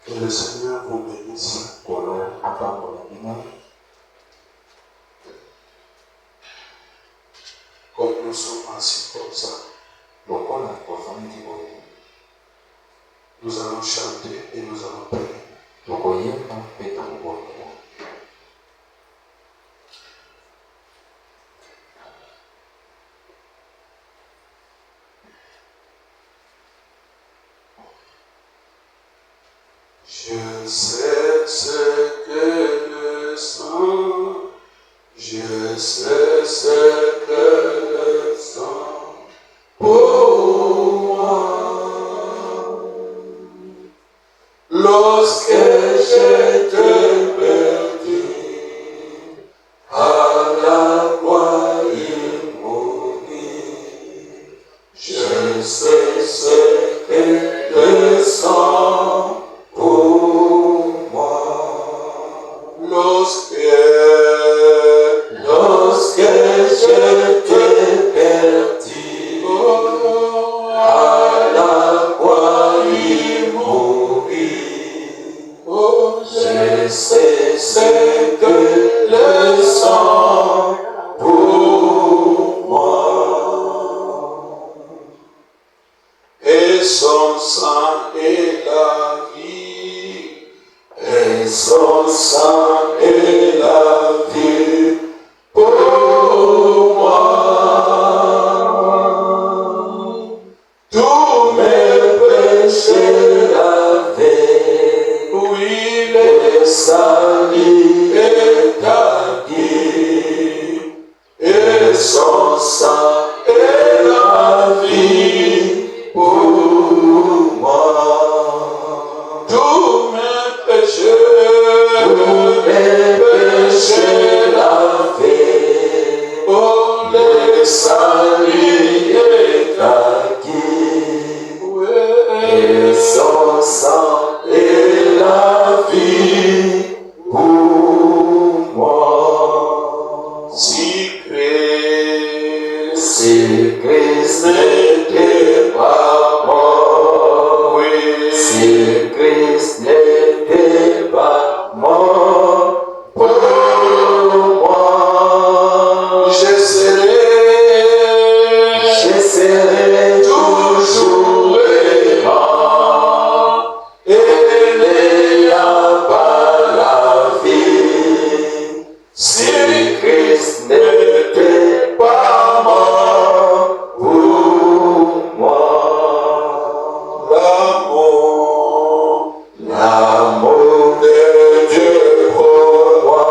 Que le Seigneur vous bénisse. Comme nous sommes assis comme ça, nous allons chanter et nous allons prier. Je sais ce que le sang, je sais ce que le sang pour moi. Lorsque j'étais perdu, à la croix il mourit. Je sais ce que le sang pour moi. Lorsque j'étais perdu, à la croix il mourit. Je sais ce que le sang pour moi. Et son sang est la vie, et son sang est la vie pour moi. Tous mes péchés lavés, oui, les salis est acquis, et son sang est la vie pour moi. Tous mes péchés lavés, oh, les salis est acquis, et son sang est la vie pour moi. Si Christ n'était pas mort, oui, si Christ n'était pas mort pour moi, j'essaierai toujours aimant, et n'ayant pas la vie. Si Christ n'était pas mort pour moi, l'amour de Dieu pour moi,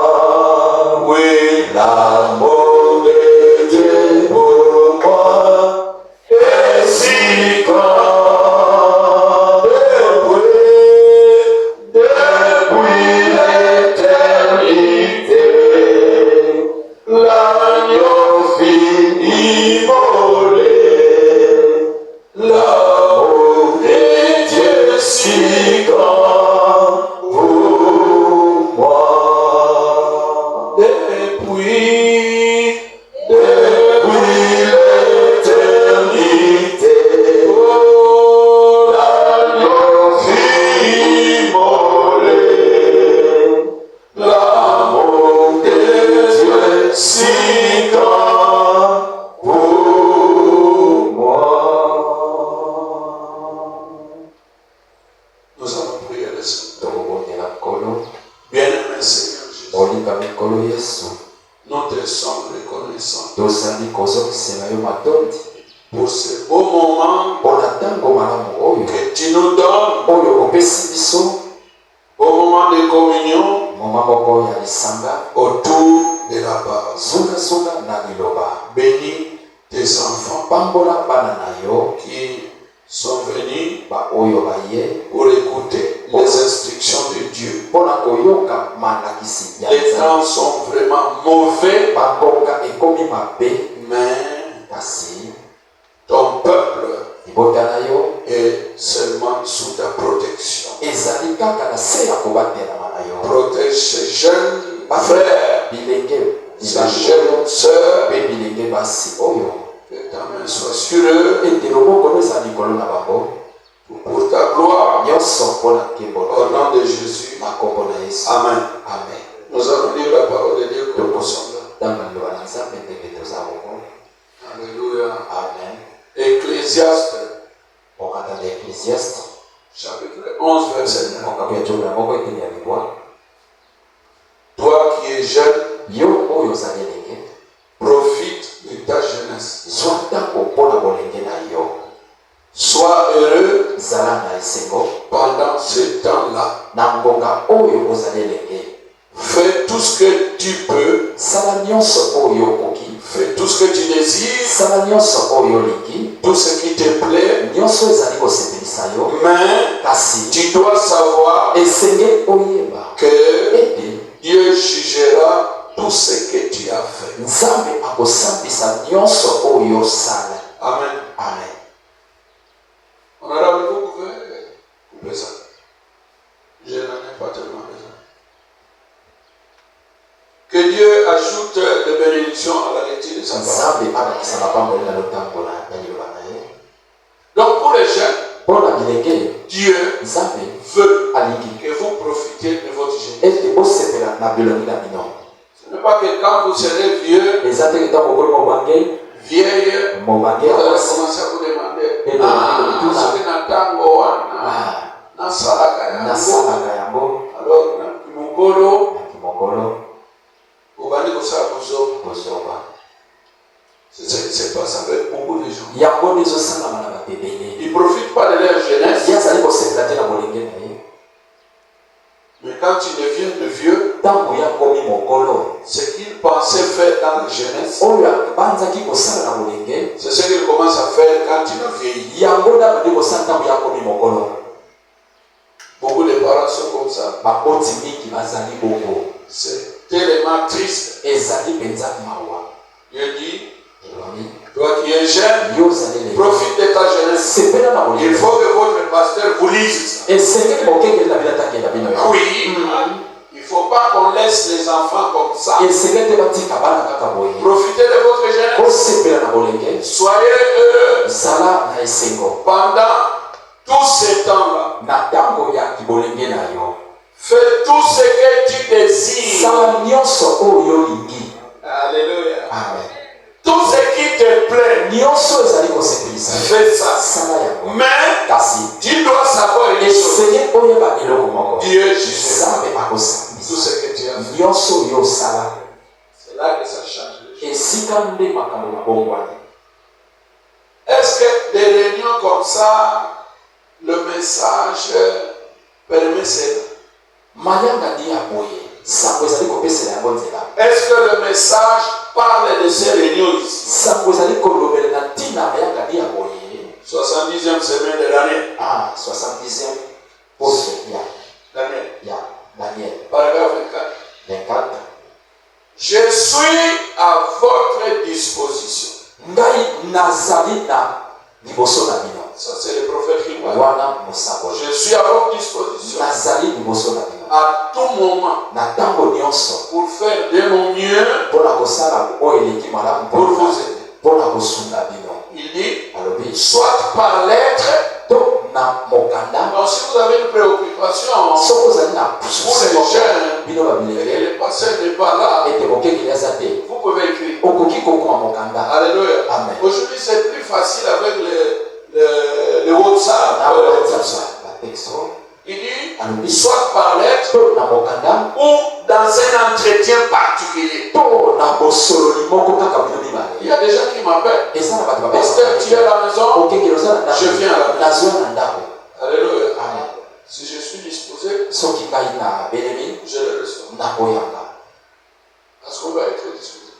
oui, l'amour de Dieu pour moi est si grand depuis l'éternité. L'agneau fini immolé, l'amour de Dieu si grand pour moi. Depuis l'éternité, oh, l'agneau fini immolé, l'amour de Dieu si grand pour moi. Nous allons prier le Seigneur. Bien-aimé Seigneur Jésus, nous te sommes reconnaissants pour ce beau moment que tu nous donnes, au moment de communion, autour de la base. Bénis tes enfants qui sont venus pour écouter les instructions de Dieu. Les temps sont vraiment mauvais, mais ton peuple est seulement sous ta protection. Protège ces jeunes frères, ces jeunes sœurs, que ta main soit sur eux pour ta gloire, au nom nom de Jésus. Amen. Amen. Nous allons lire la parole de Dieu comme nous sommes là. Alléluia. Amen. Ecclésiaste, Ecclésiaste, chapitre 11, verset 9. Toi Toi qui es jeune, profite de ta jeunesse. Sois heureux pendant ce temps-là. Fais tout ce que tu peux. Fais tout ce que tu désires. Tout ce qui te plaît. Mais tu dois savoir que Dieu jugera tout ce que tu as fait. Amen. Amen. Honorable, vous pouvez couper ça. Je n'en ai pas tellement besoin. Que Dieu ajoute des bénédictions à la lecture de sa parole. Donc pour les jeunes, Dieu veut que vous profitiez de votre jeunesse. Ce n'est pas que quand vous serez vieux, vieille, vous allez commencer à vous demander ce que Natango alors c'est pas ça avec beaucoup de gens. Ils ne profitent pas de leur jeunesse. Mais quand ils deviennent de vieux, ce qu'ils pensaient faire dans la jeunesse, c'est ce qu'ils commencent à faire quand ils ont vieilli. Beaucoup de parents sont comme ça. C'est tellement triste. Dieu dit, toi qui es jeune, profite de ta jeunesse. Il faut que votre pasteur vous lise ça. Oui, il ne faut pas qu'on laisse les enfants comme ça. Profitez de votre jeunesse. Soyez heureux pendant tous ces temps-là. Fais tout ce que tu désires. Alléluia. Amen. Tout ce qui te plaît, fais ça. Mais tu dois savoir une chose. Dieu jugera tout ce que tu as fait. C'est là que ça change les choses. Est-ce que des réunions comme ça, le message permet cela? Est-ce que le message parle de ces réunions ici? 70e semaine de l'année. 70e Daniel. Paragraphe 24. Je suis à votre disposition. Ça c'est le prophète qui parle. Je suis à votre disposition. À tout moment. Pour faire de mon mieux. Pour vous aider. Il dit, soit par lettre. Donc si vous avez une préoccupation pour les jeunes et que le pasteur n'est pas là, vous pouvez écrire. Alléluia. Aujourd'hui c'est plus facile avec le WhatsApp. Il dit, soit par lettre ou dans un entretien particulier. Il y a des gens qui m'appellent. Pasteur, tu es à la maison? Je viens à la maison. Alléluia. Si je suis disposé, je le reçois. Parce qu'on va être disposé.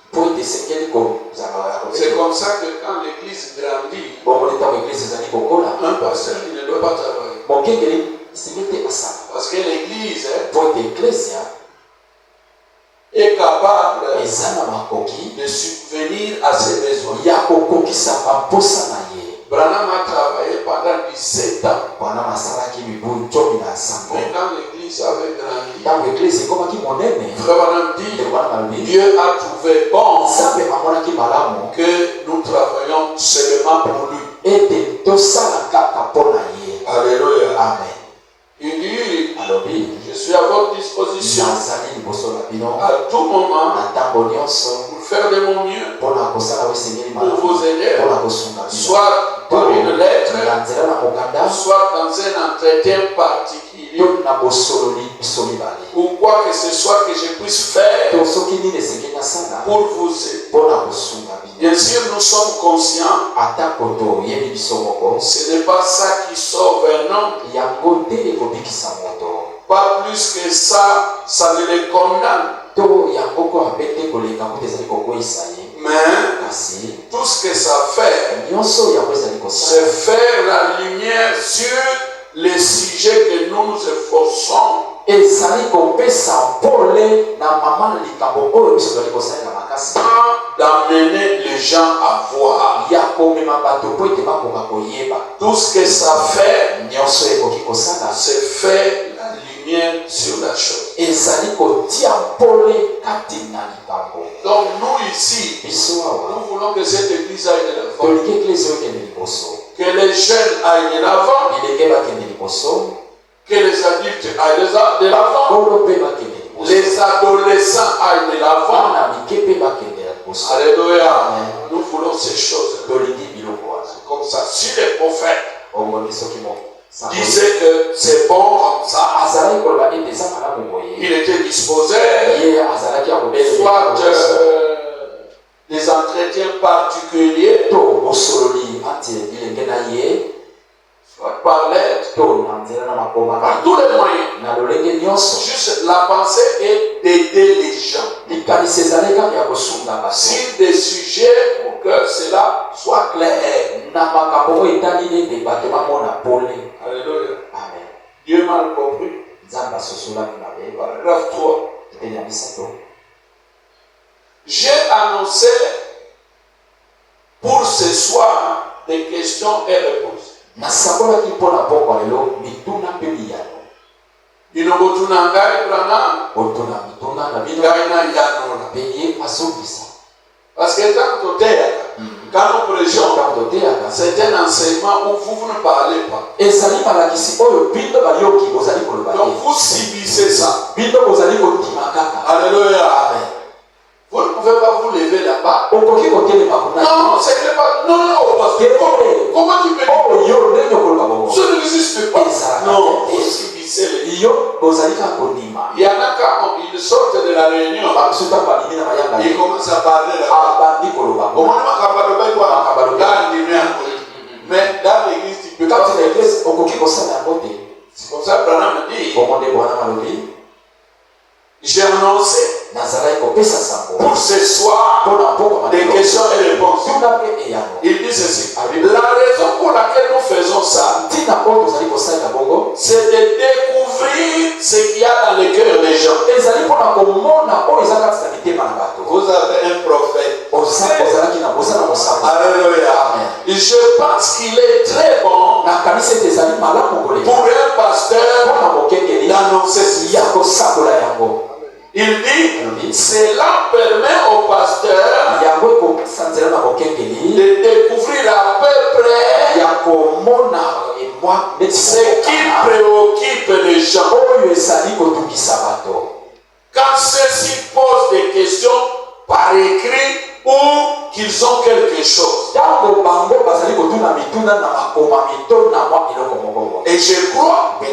C'est comme ça que quand l'église grandit, un pasteur il ne doit pas travailler. Parce que l'église est capable de subvenir à ses besoins. Branham a travaillé pendant 17 ans. Mais quand l'église avait grandi, Frère Branham dit, Dieu a trouvé bon que nous travaillons seulement pour lui. Alléluia. Amen. Il dit, Je suis à votre disposition à tout moment pour faire de mon mieux, pour vous aider, soit par une lettre, soit dans un entretien particulier, ou quoi que ce soit que je puisse faire pour vous aider. Bien sûr, nous sommes conscients, ce n'est pas ça qui sauve un homme. Pas plus que ça, ça ne les condamne. Mais tout ce que ça fait, c'est faire la lumière sur les sujets que nous nous efforçons d'amener les gens à voir. Tout ce que ça fait, c'est faire la lumière sur la chose. Donc nous ici, nous voulons que cette église aille de l'avant, que les jeunes aillent de l'avant, que les adultes aillent de l'avant, les adolescents aillent de l'avant. Alléluia. Nous voulons ces choses. C'est comme ça. Si les prophètes disaient que c'est bon comme ça, il était disposé, soit des entretiens particuliers, soit par lettre, par tous les moyens. Juste la pensée est d'aider les gens sur des sujets pour que cela soit clair. Alléluia. Amen. Dieu m'a compris. Paragraphe 3. J'ai annoncé pour ce soir des questions et réponses. Parce que quand nous prêchons, c'est un enseignement où vous ne parlez pas. Donc vous subissez ça. Alléluia. Vous ne pouvez pas vous lever là-bas. Non, c'est pas. Non, parce que comment tu peux dire? Ça n'existe pas. Non, vous subissez les. Il y en a quand ils sortent de la réunion, ils commencent à parler là-bas. Mais dans l'église, tu peux pas. C'est comme ça que Branham dit. J'ai annoncé pour ce soir des questions et réponses. Il dit ceci. La raison pour laquelle nous faisons ça, c'est de découvrir ce qu'il y a dans le cœur des gens. Vous avez un prophète. Alléluia. Et je pense qu'il est très bon pour un pasteur d'annoncer ceci. Il dit, cela permet au pasteur de découvrir à peu près ce qui préoccupe les gens. Quand ceux-ci posent des questions par écrit ou qu'ils ont quelque chose. Et je crois que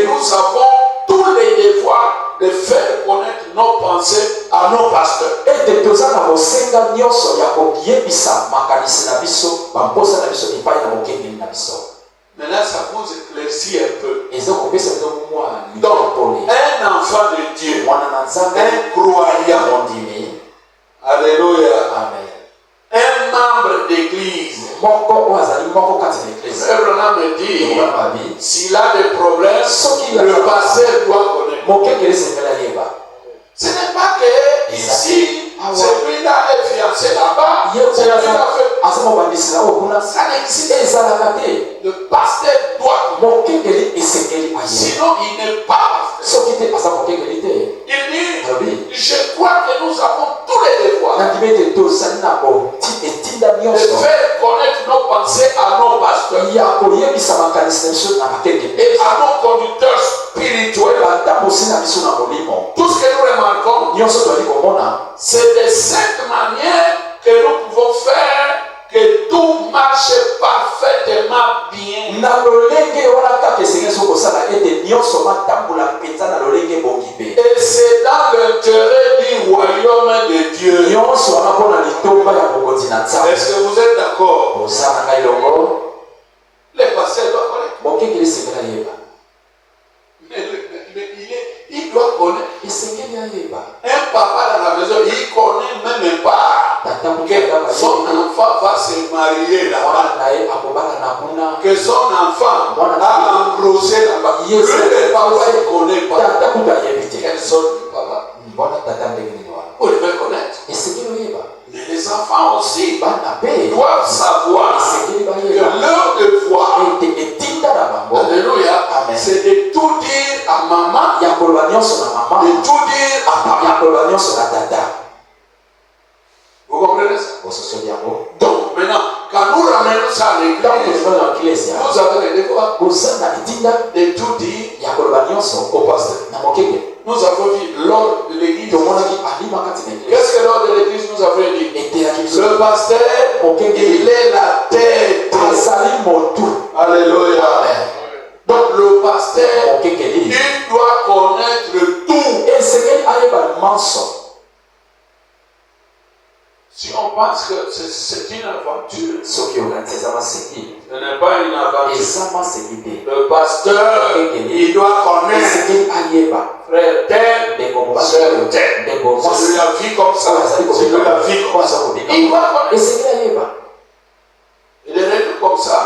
nous avons tous les devoirs de faire connaître nos pensées à nos pasteurs. Maintenant, ça vous éclaircit un peu. Donc, un enfant de Dieu, un croyant, alléluia, un membre d'église, Abraham me dit, s'il a des problèmes, le pasteur doit connaître. Ce n'est pas que ici, celui-là est fiancé là-bas, celui-là fait. Ça n'existe pas. Le pasteur doit connaître. Sinon, il n'est pas pasteur. Il dit, je crois que nous avons tous les devoirs de faire connaître nos pensées à nos pasteurs et à nos conducteurs spirituels Tout ce que nous remarquons, c'est de cette manière que nous pouvons faire que tout marche parfaitement bien. Et c'est dans l'intérêt du royaume de Dieu. Est-ce que vous êtes d'accord? Les pasteurs doivent connaître. Il doit connaître. Un papa dans la maison, il connaît même pas que son enfant va se marier là-bas. Que son enfant a engrosé là-bas. Lui, le papa, il ne connaît pas. Quelle sorte de papa? Vous devez connaître. Mais les enfants aussi doivent savoir que leur devoir, alléluia, c'est de tout dire à maman, de tout dire à papa. Vous comprenez ça? Donc maintenant, quand nous ramenons ça à l'église, vous avez le devoir de tout dire au pasteur. Nous avons dit lors de l'église. Qu'est-ce que lors de l'église nous avons dit? Le pasteur, il est la tête. Alléluia. Donc le pasteur, il doit connaître tout. Si on pense que c'est une aventure, ce n'est pas une aventure. Le pasteur, il doit connaître frère tel, soeur tel. Celui la vie comme ça, celui la vie comme ça. Il doit connaître. Et les règles comme ça,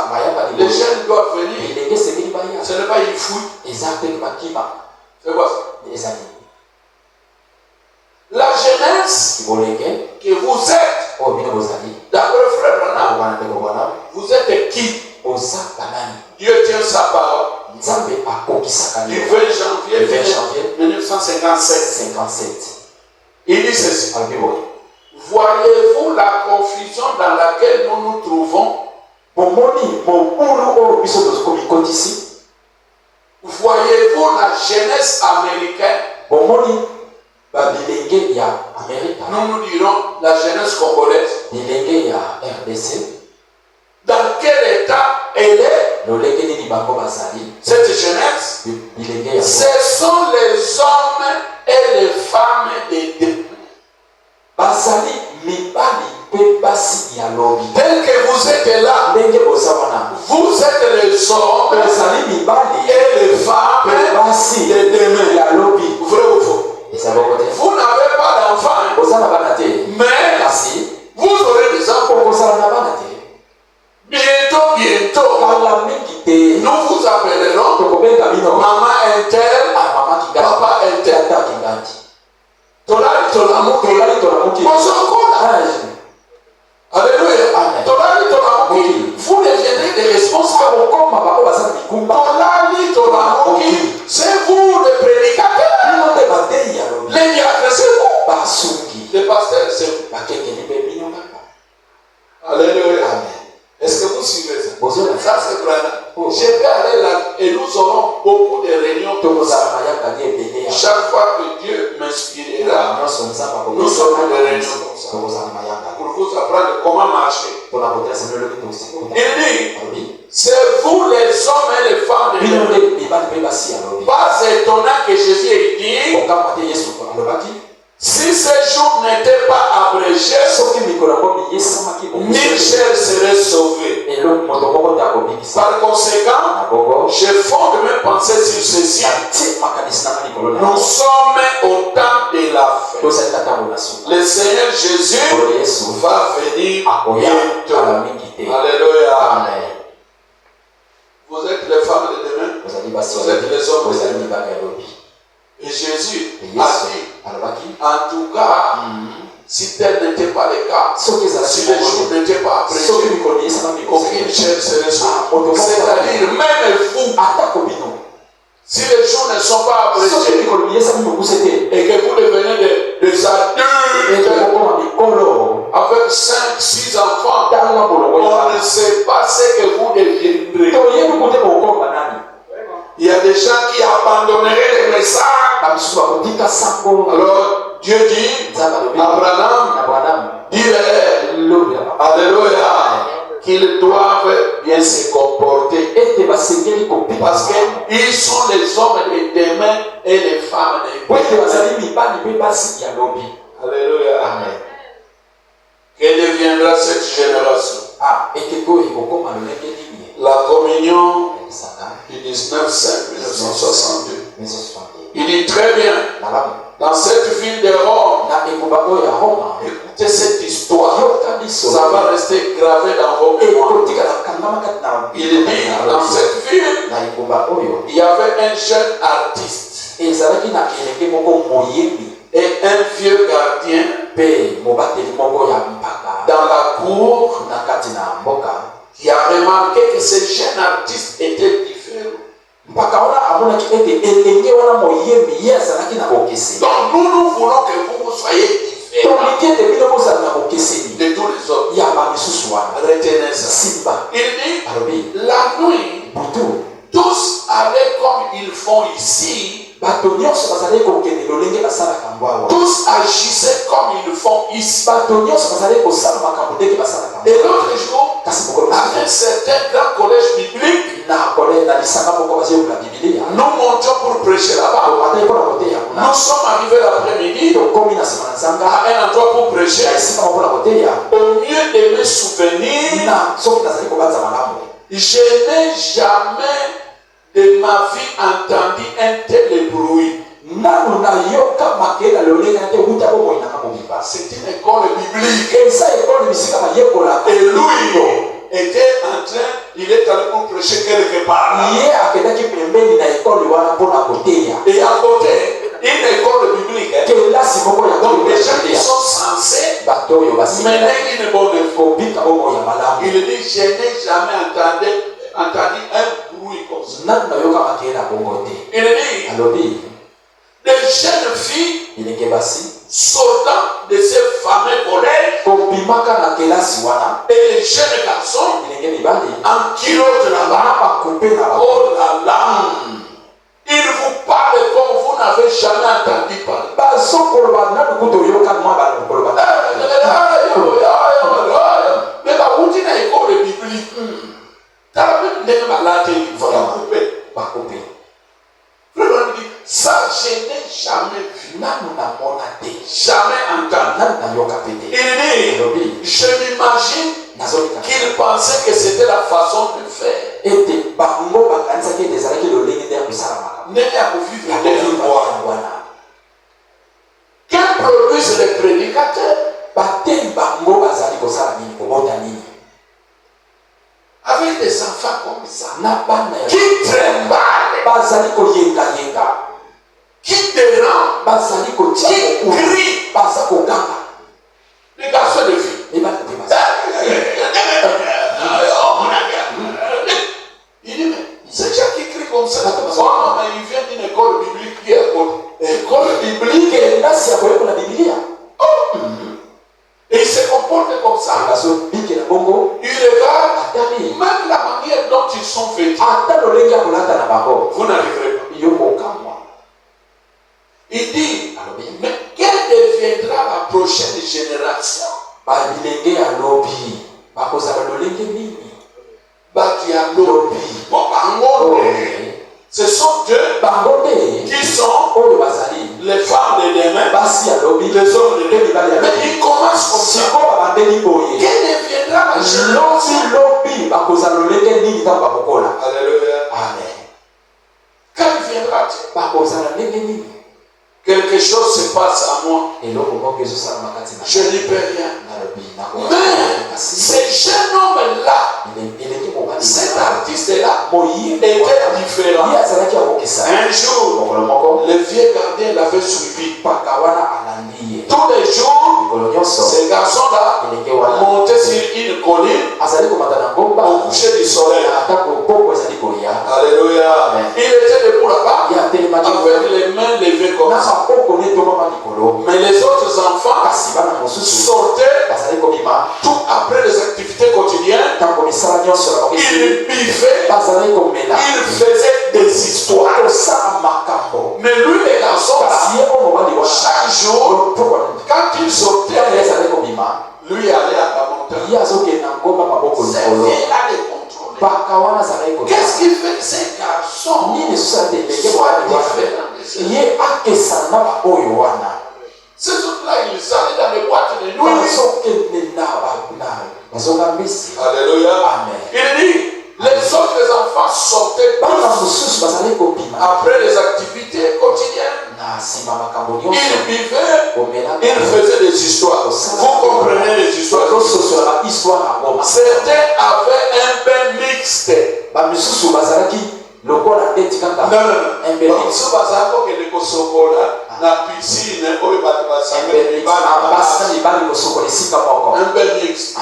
les jeunes doivent venir. Ce n'est pas une fouille. C'est quoi ça? La jeunesse que vous êtes, d'après frère Branham, vous êtes qui? Dieu tient sa parole. Du 20 janvier 1957. Il dit ceci. Voyez-vous la confusion dans laquelle nous nous trouvons? Voyez-vous la jeunesse américaine? Nous nous dirons la jeunesse congolaise. Dans quel état elle est? Cette jeunesse, ce sont les hommes et les femmes de Dieu. Tel que vous êtes là, vous êtes les hommes et les femmes de demain. Vrai ou faux? Vous n'avez pas d'enfants, mais vous aurez des enfants. Bientôt, nous vous appellerons maman intel, papa intel. Alléluia. Vous deviendrez des responsables. C'est vous le prédicateur. Les diacres, c'est vous. Les pasteurs, c'est vous. Alléluia. Est-ce que vous suivez ça? Ça, c'est vrai. Je vais aller là et nous aurons beaucoup de réunions comme ça. Chaque fois que Dieu m'inspirera, nous aurons des réunions comme ça. Pour vous apprendre comment marcher. Il dit, c'est vous les hommes et les femmes de Dieu. Pas étonnant que Jésus ait dit, si ces jours n'étaient pas abrégés, 1000 chairs seraient sauvées. Par conséquent, je fonde mes pensées sur ceci. Nous sommes au temps de la fin. Le Seigneur Jésus va venir bientôt. Alléluia. Vous êtes les femmes de demain. Vous êtes les hommes de demain. Et Jésus a dit, en tout cas, si tel n'était pas le cas, si les jours n'étaient pas appréciés, aucune chair serait sauvée. C'est-à-dire, même vous, si les jours ne sont pas appréciés et que vous devenez des adultes avec 5-6 enfants, on ne sait pas ce que vous deviendrez. Il y a des gens qui abandonneraient les messages. Alors Dieu dit Abraham, dis-leur, alléluia, qu'ils doivent bien se comporter. Parce qu'ils sont les hommes de demain et les femmes de demain. Alléluia. Amen. Que deviendra cette génération? La communion du 19/5/1962. Il dit très bien, dans cette ville de Rome, écoutez cette histoire, ça va rester gravé dans vos mémoires. Il dit, dans cette ville, il y avait un jeune artiste et un vieux gardien dans la cour qui a remarqué que ce jeune artiste était différent. Donc nous voulons que vous soyez différents de tous les autres. Retenez ça. Il dit, la nuit, tous allaient comme ils font ici. Tous agissaient comme ils le font ici. Et l'autre jour, à un certain grand collège biblique, nous montions pour prêcher là-bas. Nous sommes arrivés l'après-midi à un endroit pour prêcher. Au mieux de me souvenir, je n'ai jamais de ma vie entendu un tel bruit. C'est une école biblique. Et lui était en train, il est allé pour prêcher quelque part. Et à côté, une école biblique. Donc les gens qui sont censés mener une bonne foi. Il dit, je n'ai jamais entendu un bruit comme ça. Il dit, des jeunes filles sortant de ces fameux collèges et les jeunes garçons en culotte là-bas. Oh là là, ils vous parlent comme vous n'avez jamais entendu parler. Mais vous dites à l'école biblique, ça, je n'ai jamais vu. Jamais entendu. Il dit, je m'imagine qu'il pensait que c'était la façon de faire. Qu'en produisent les prédicateurs? Avec des enfants comme ça, qui tremblent, qui dérangent, qui crient, les garçons et les filles. Il dit, mais c'est déjà qui crie comme ça. Oh non, mais il vient d'une école biblique qui est à côté. École biblique, et il se comporte comme ça. Il regarde, même la manière dont ils sont vêtus. Vous n'arriverez pas. Il dit, mais quelle deviendra la prochaine génération? Ce sont eux qui sont les femmes de demain, les hommes de demain. Mais ils commencent comme ça. Quelle deviendra la génération? Alléluia. Amen. Quand viendra-t-il? Quelque chose se passe à moi. Je n'y peux rien. Mais ce jeune homme-là, cet artiste-là, était différent. Un jour, le vieux gardien l'avait suivi. tous les jours, ces garçons-là montaient sur une colline au coucher du soleil. Alléluia. Il était debout là-bas avec les mains levées comme ça. Mais les autres enfants sortaient tout après les activités quotidiennes. Ils buvaient, ils faisaient des histoires. Mais lui, les garçons, chaque jour, quand il sortait, lui allait à la montagne. C'est bien là les contrôler. Qu'est-ce qui fait que ces garçons soient différents des autres? Ces autres-là, ils allaient dans les boîtes de nuit. Alléluia. Il dit, les autres enfants sortaient après les activités quotidiennes. Ils vivaient, ils faisaient des histoires. Vous comprenez les histoires? Certains avaient un bain mixte. Non. La piscine, un bain mixte.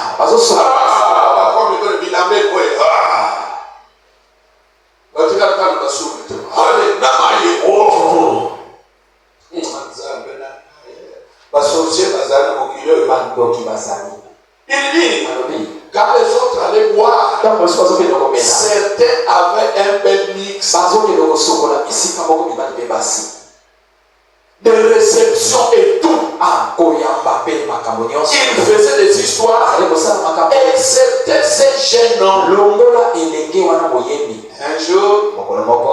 Il dit, quand les autres allaient boire, certains avaient un bain mixte de réception et tout. Ils faisaient des histoires, excepté ces jeunes hommes. Un jour,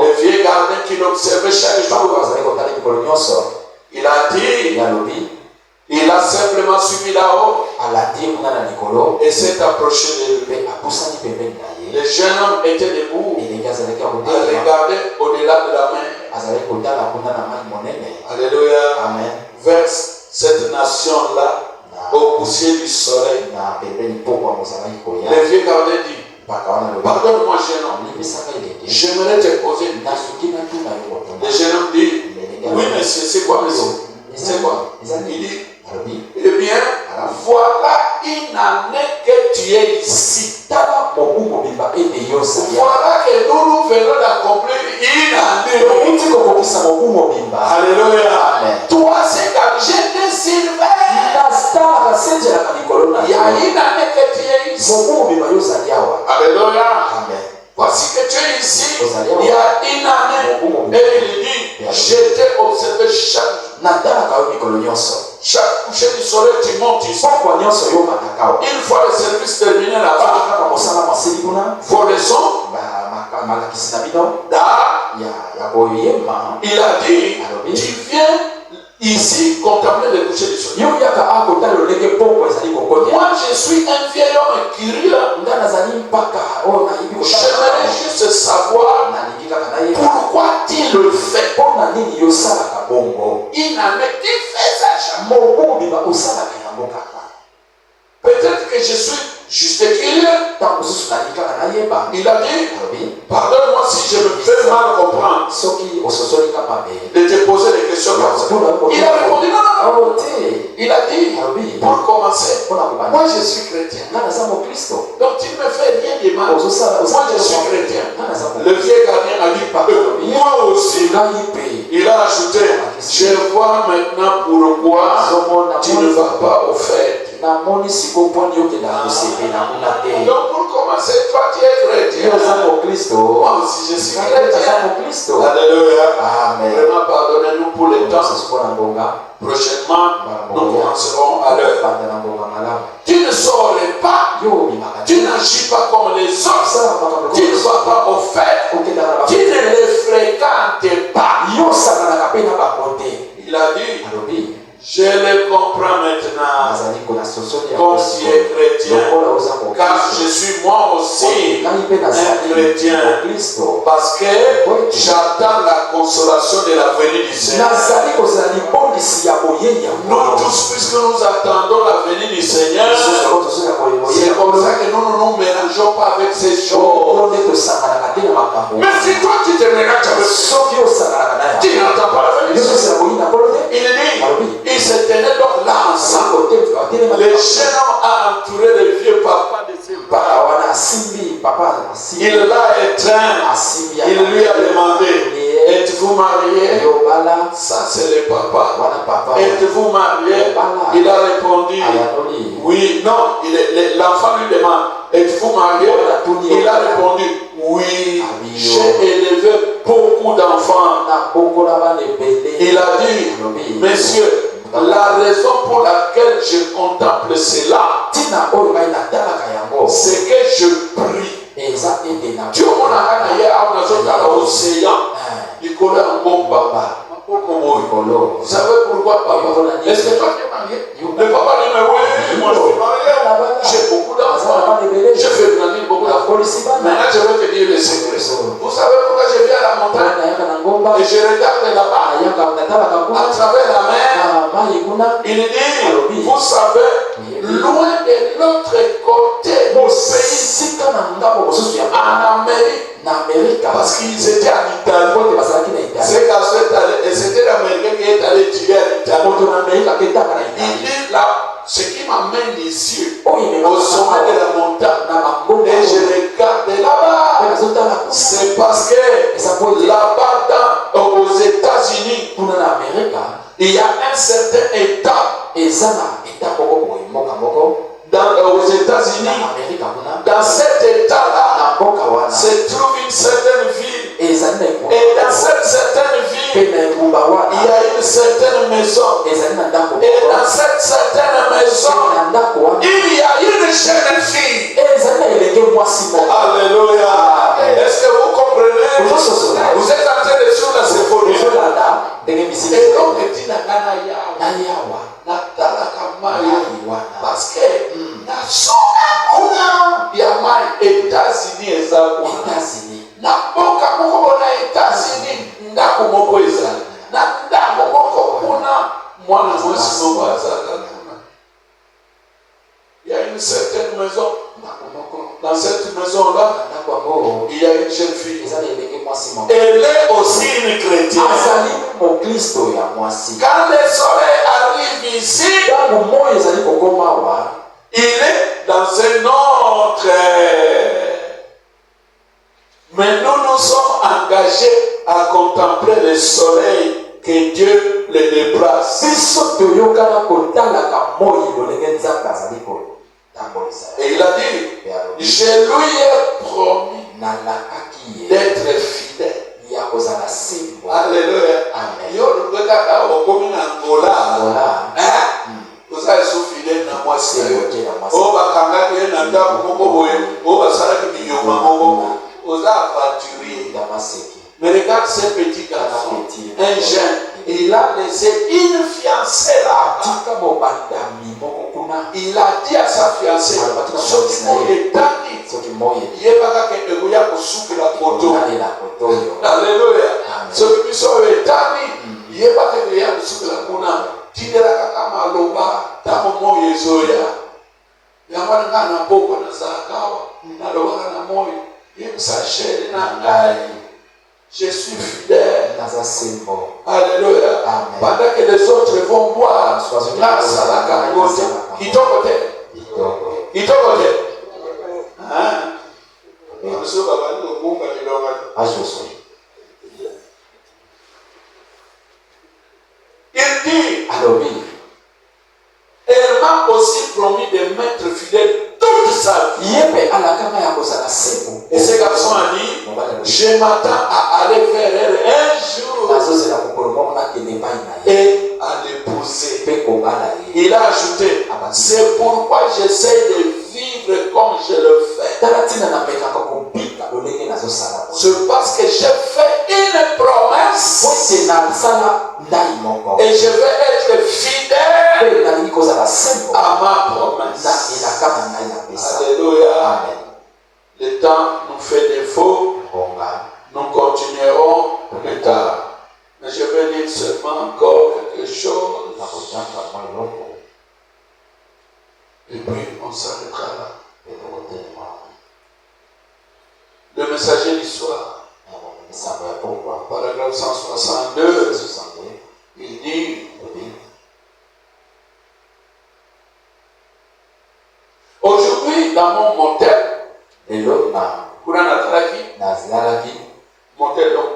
le vieux gardien qui l'observait chaque jour, il a dit, il a simplement suivi là-haut et s'est approché de lui. Les jeunes hommes étaient debout à regarder au-delà de la main. Alléluia. Amen. Vers cette nation-là, au coucher du soleil. Le vieux gardien dit, pardonne-moi, jeune homme, j'aimerais te poser une question. Le jeune homme dit, oui, monsieur, c'est quoi, monsieur? C'est quoi? Il dit, eh bien, voilà une année que tu es ici. Voilà que nous venons d'accomplir une année. Alléluia. Toi, c'est comme je te servais. Il y a une année que tu es ici. Alléluia. Voici que tu es ici. Il y a une année. Et il dit, je t'ai observé chaque jour. Chaque coucher du soleil, tu montes ici. Une fois le service terminé là-bas, vos leçons, il a dit, tu viens ici contempler le coucher du soleil. Moi, je suis un vieil homme curieux. J'aimerais juste savoir pourquoi il le fait. Il n'a même dit fait ça jamais. Peut-être que je suis juste curieux. Il a dit, pardonne-moi si je me fais mal comprendre de te poser des questions comme ça. Il a répondu non. Il a dit, pour commencer, moi je suis chrétien. Donc tu ne me fais rien de mal. Moi je suis chrétien. Le vieux gardien a dit, moi aussi. Il a ajouté, je vois maintenant pourquoi tu ne vas pas au fait. Donc pour commencer, toi tu es chrétien. Moi aussi je suis chrétien. Alléluia. Vraiment pardonnez-nous pour le temps. Prochainement, nous commencerons à l'heure. Tu ne saurais pas, tu n'agis pas comme les autres, tu ne vas pas au fait, tu ne les fréquentes pas. Il a dit, je le comprends maintenant. Comme tu es chrétien, car je suis moi aussi un chrétien. Parce que j'attends la consolation de la venue du Seigneur. Nous tous, puisque nous attendons la venue du Seigneur, c'est comme ça que nous ne nous mélangeons pas avec ces choses. Mais si toi tu te mélanges avec ça, tu n'attends pas la venue du Seigneur. Il dit, il se tenait donc là. il l'a étreint, il lui a demandé, êtes-vous marié? Ça c'est le papa. Êtes-vous marié? Il a répondu, oui, non, l'enfant lui demande, êtes-vous marié? Il a répondu, oui, j'ai élevé beaucoup d'enfants. Il a dit, monsieur, la raison pour laquelle je contemple cela, c'est que je prie. Dieu mon ami, océan, il connaît un bon papa. Vous savez pourquoi papa? Est-ce que toi tu es marié? Le papa dit, mais oui, moi je suis marié. J'ai beaucoup d'enfants. Je fais grandir beaucoup d'enfants. Maintenant je vais te dire le secret. Vous savez pourquoi je viens à la montagne et je regarde là-bas à travers la mer? Il dit, vous savez, loin de l'autre côté du pays, en Amérique, parce qu'ils étaient en Italie. C'est quand c'était l'Américain qui est allé tuer en Italie. Il dit là, ce qui m'amène ici, au sommet de la montagne, et je regarde là-bas, c'est parce que là-bas, aux États-Unis, il y a un certain État, aux États-Unis, dans cet État-là, se trouve une certaine ville. Et dans cette certaine ville, il y a une certaine maison. Et dans cette certaine maison, il y a une jeune fille. Alléluia. Est-ce que vous comprenez? Vous êtes en train de suivre la symphonie. Et donc, parce que il y a mal États-Unis et États-Unis. Naboka moko na États-Unis ndako moko ezali. Na ndako moko kuna mwana mwasi moko azali. Il y a une certaine maison. Dans cette maison-là, il y a une jeune fille. Elle est aussi une chrétienne. Quand le soleil arrive ici, il est dans un autre. Mais nous sommes engagés à contempler le soleil que Dieu le déplace. Et il a dit, je lui ai promis d'être fidèle. Alléluia. Amen. Vous avez soufflé dans moi, c'est oh, bakanga qui est dans ta moko, oh, basara qui est aux aventuriers. Mais regarde ce petit garçon, un jeune, il a laissé une fiancée là. Il a dit à sa fiancée, ce qui est tani, il est pas que il y a pour souffler la photo. Alléluia. Ce qui est tani, il est pas que il y a pour souffler la photo. Tidera kama loba tamo moyo zoya. Yamana kana poko na zakawa, na loba na moyo. Yemsacheli na ngai. Je suis fidèle. Alléluia. Pendant que les autres vont boire, grâce à la carotte, qui t'ont côté. Hein? Il dit, elle m'a aussi promis de m'être fidèle toute sa vie. Et ce garçon a dit, je m'attends à aller vers elle un jour et à l'épouser. Il a ajouté, c'est pourquoi j'essaie de vivre comme je le fais. C'est parce que j'ai fait une promesse et je vais être fidèle à ma promesse. Alléluia. Amen. Le temps nous fait défaut. Nous continuerons plus tard. Mais je vais dire seulement encore quelque chose. Et puis on s'arrêtera là. Le messager d'histoire, paragraphe 162, il dit, aujourd'hui dans mon motel, kuna natalaki nazalaki motel donc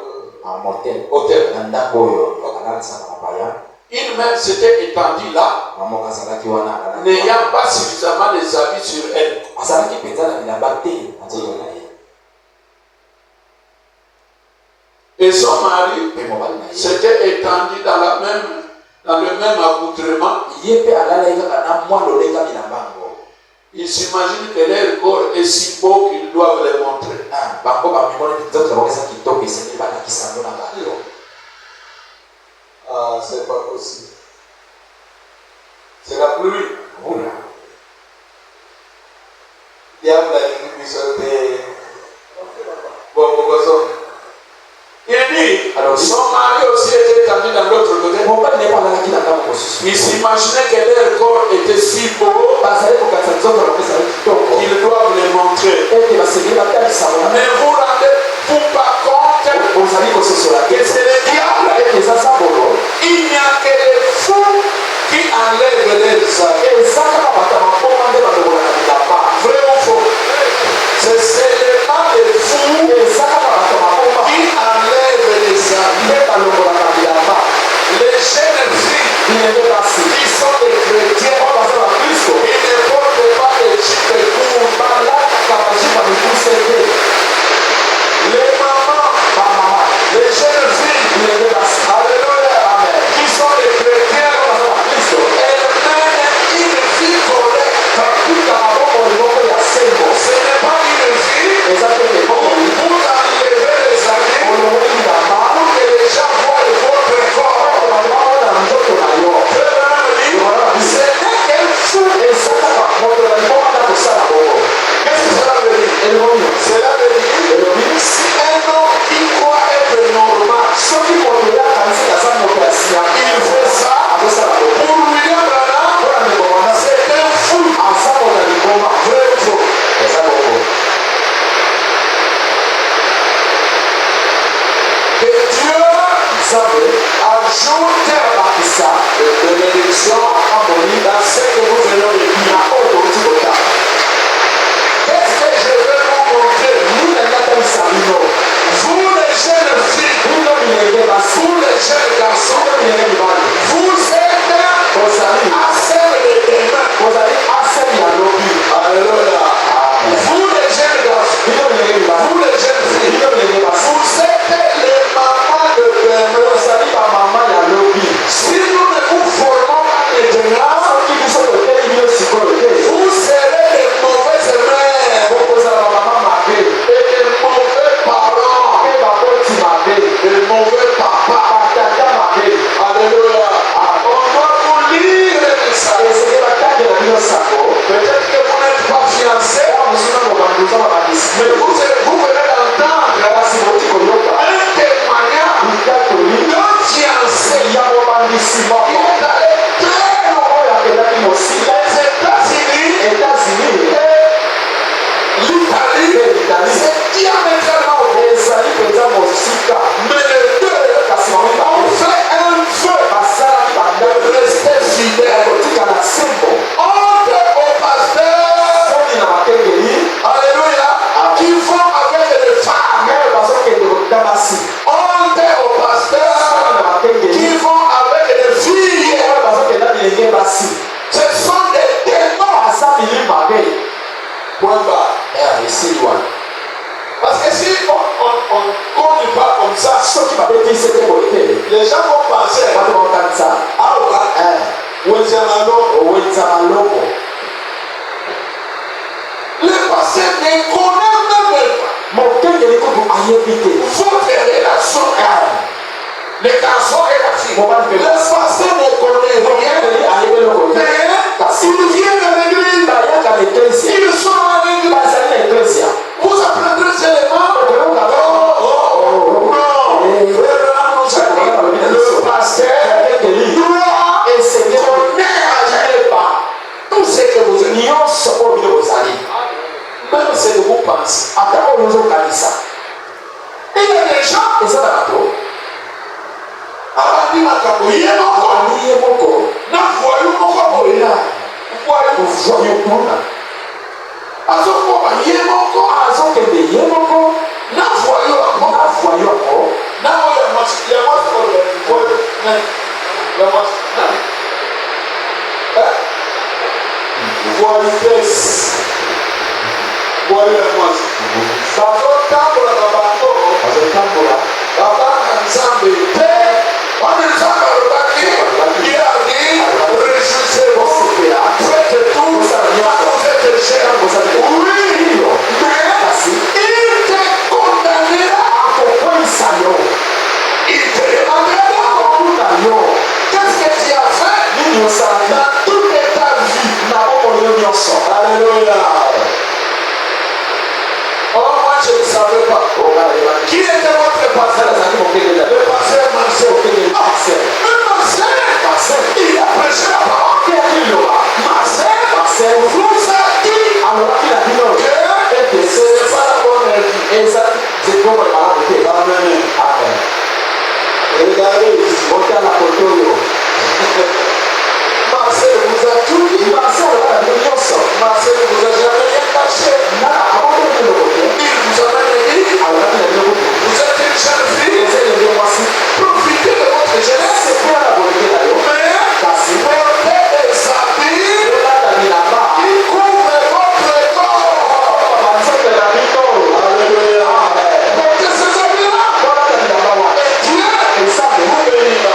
en motel hôtel. na ndako oyo bakalatisaka bapaya. Il même s'était étendu là, mama azalaki wana n'ayant pas suffisamment des habits sur elle. azalaki mpenza na bilamba te na nzoto na ye. Et son mari mpe mobali na ye s'était étendu dans le même accoutrement. ye mpe alalaki kaka na mwa lolenga bilamba yango. Il s'imagine que leur corps est si beau qu'ils doivent les montrer. bango bamimoni nzoto na bango eza kitoko esengeli balakisa yango na bango. Ah, c'est pas possible. C'est la pluie. Oula. Diable a une sauté. Bon, il dit, alors son mari aussi était étendu dans l'autre côté. mobali naye balalaki na ndako mosusu. Il s'imaginait que leur corps était si beau bazali kokatisa nzoto na bango ezali kitoko qu'ils doivent les montrer. ete basengeli batalisa ngo Mais vous rendez-vous pas compte ozali kososola que c'est le diable? ete eza sabolo Il n'y a que les fous qui enlèvent les habits. eza kaka bato bakoma nde balongolaka bilamba. Vrai ou faux? C'est seulement les fous eza kaka bato bakoma qui enlèvent les habits. nde balongolaka bilamba. Les jeunes filles bilenge basi qui sont des chrétiens, oyo baza bakristo ils ne portent pas les jupes courtes. balataka bajipa mikuse te. Les mamans, bamama les jeunes filles, bilenge basi alléluia, amen qui sont des chrétiens, oyo baza bakristo elles mènent une vie correcte. bakuta maboko liboko ya sembo. Ce n'est pas une vie eza mpe pour meboko enlever les habits, olongoli bilamba pour que les gens voient votre corps. bato baona na nzoto na yo. Ce n'est qu'un fou. eza kaka moto na liboko na kosala bongo. Qu'est-ce que cela veut dire? elobi yo Cela veut dire elobi si un homme qui croit être normal, soki moto ya kanisi aza moto ya siyanga il fait ça, akosala bongo. pour William Branham, mpona ndeko wana c'est un fou. aza moto ya liboma Vrai ou faux? eza bongo. Que Dieu nzambe ajoute abakisa de bénédiction amoni dans ce que nous venons de dire. na oyo touti kotala. Qu'est-ce que je vais vous montrer? nini natalisa bino Vous les jeunes filles, bino bilenge basi vous les jeunes garçons, bino bilenge mibali vous êtes kozali à celle de demain. kozali aseli ya lobi. Alléluia. Vous les jeunes garçons, bino bilenge mibali vous les jeunes filles, bino bilenge basi vous êtes les mamans de demain. kozali bamama ya lobi. Si nous ne vous formons pas maintenant, soki biso toteli bino sikoyo te vous serez des mauvaises mères bokozala bamama mabe et des mauvais parents, mpe baboti mabe des mauvais papas. batata mabe. Alléluia. On doit vous lire ça. esenge batangela bino sako Peut-être que vous n'êtes pas fiancé, awa mosusu nano banduza babandisi mais vous venez d'entendre kasi boti koyoka un témoignage litatoli d'un fiancé. ya mobandisi Il moko est allé très loin. oyo akendaki mosika Les États-Unis États-Unis et l'Italie, c'est diamétralement opposé. ezali mpenza mosika Mais les deux kasi bango ont bango fait un feu basalaki de bandako rester ya fidèles. kotikala sembo Honte au pasteur, soni na bakengeli alléluia, qui vont avec les femmes. oyo bazokende kotika basi Honte au soni pasteur, na bakengeli qui vont avec les filles. oyo bazokenda bilenge basi Ce sont des démons. aza bili mabe. Point barre. esili wana Parce que si on conduit pas comme ça, soki babetisi te boye te les gens vont penser, bato bakokanisa ah ouais, Wenzamalo. owenza maloko. Le pasteur ne connaît même pas mokengeli kutu ayebi te votre relation. Les garçons et la fille. mobali Le mpe pasteur ne connaît mokengeli rien. ayebi eloko te Mais kasi ils viennent à l'église. bayaka na eklesia Ils sont à l'église. bazali na eklesia Vous apprendrez seulement. Le pasteur doit esengeli connaître tout ce que vous êtes. nyonso oyo bino bozali Même ce que vous pensez. ata oyo ozokanisa Il y a des gens. eza na bato Abandi makambo ye moko. ani ye moko Na voyou moko boye. oya Voyou. voyo kuna azokoma ye moko azokende ye moko na voyo ako na oyo ya mwasi voyo ya mwasi bazotambola na bango babana nzambe te wana nzambe alobaki yaki réjouissez-vous faites tout vous êtes chers oui mais il te condamnera il te demandera qu'est-ce que tu as fait dans toute ta vie. Alléluia. Oh, moi je ne savais pas. Qui était votre pasteur? Le pasteur Marcel. Mais Marcel, il a prêché la parole. Marcel, vous a dit que ce n'est pas la bonne vie. Amen. Regardez ici. Marcel vous a tout dit. Marcel vous a jamais rien caché. Il vous a même dit. Vous êtes une jeune fille. Profitez de votre jeunesse. Mais portez des habits qui couvrent votre corps. Alléluia. Portez ces habits-là. Et Dieu vous bénira.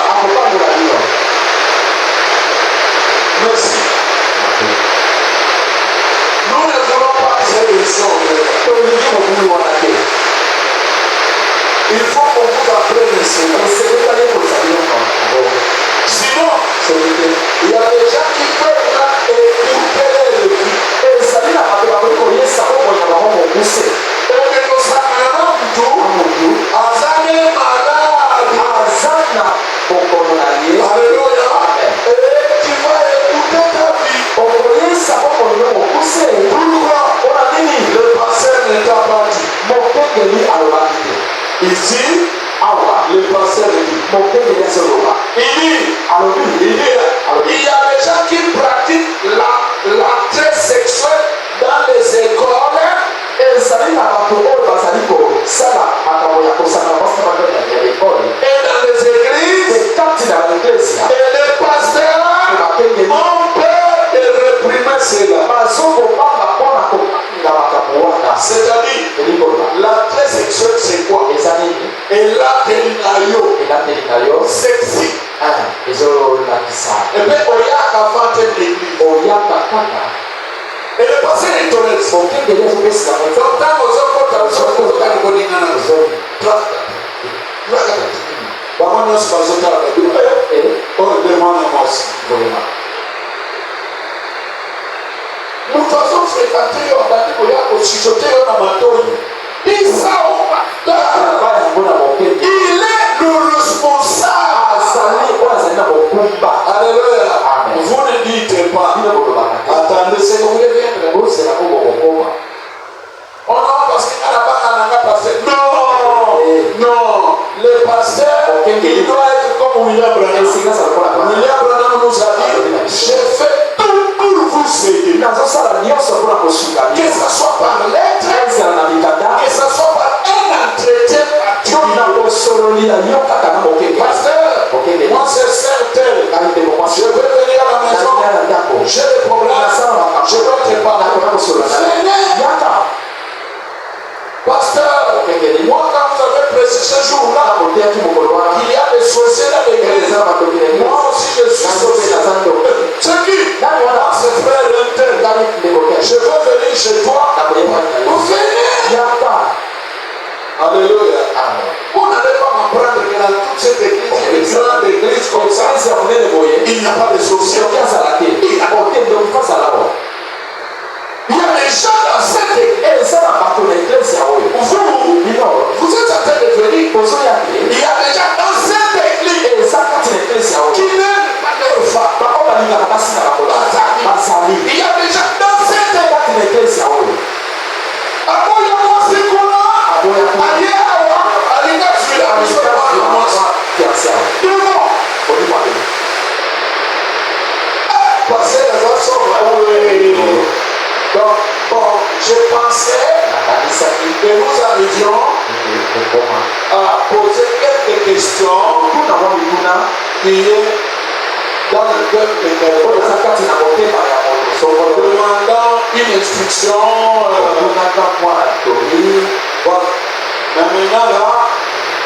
Merci. Nous ne voulons pas créer des choses. Il faut qu'on vous apprenne cela. Sinon, il y a des gens qui peuvent là écouter les vies. Et nous savons tout. Azane malade. Alléluia. Et tu vas écouter ta vie. Pourquoi? Le pasteur ne t'a pas dit. Ici, le pasteur dit. Il y a des gens qui pratiquent l'entrée sexuelle dans les écoles. Et dans les églises. Et les pasteurs ont peur de réprimer cela. C'est-à-dire, l'entrée sexuelle c'est quoi? Et là, sexy. Et puis, on y a qu'à vanter l'église. Et le passé est honnête. Donc, quand vous nous faisons fréquenter il est le responsable. Alléluia. Vous ne dites pas. Attendez, c'est que vous voulez bien. Oh non, parce qu'il y a la pasteur. Non. Le pasteur, il doit être comme William Branham. William Branham nous a dit, j'ai fait tout pour vous aider. Que ce soit par lettre, que ce soit par un entretien particulier. Pasteur, moi c'est certain, je vais venir à la maison, j'ai des problèmes, je dois te parler. Pasteur, moi quand vous avez prêché ce jour-là, il y a des sorciers dans l'église. Moi aussi je suis sorcier. C'est qui? C'est frère Lintel. Je veux venir chez toi. Vous venez. Alléluia. Vous n'allez pas m'apprendre que dans toute cette église, il y a des grandes églises. que nous arrivions à poser quelques questions qui est dans le cœur de quelqu'un, demandant une instruction. Voilà. Mais maintenant là,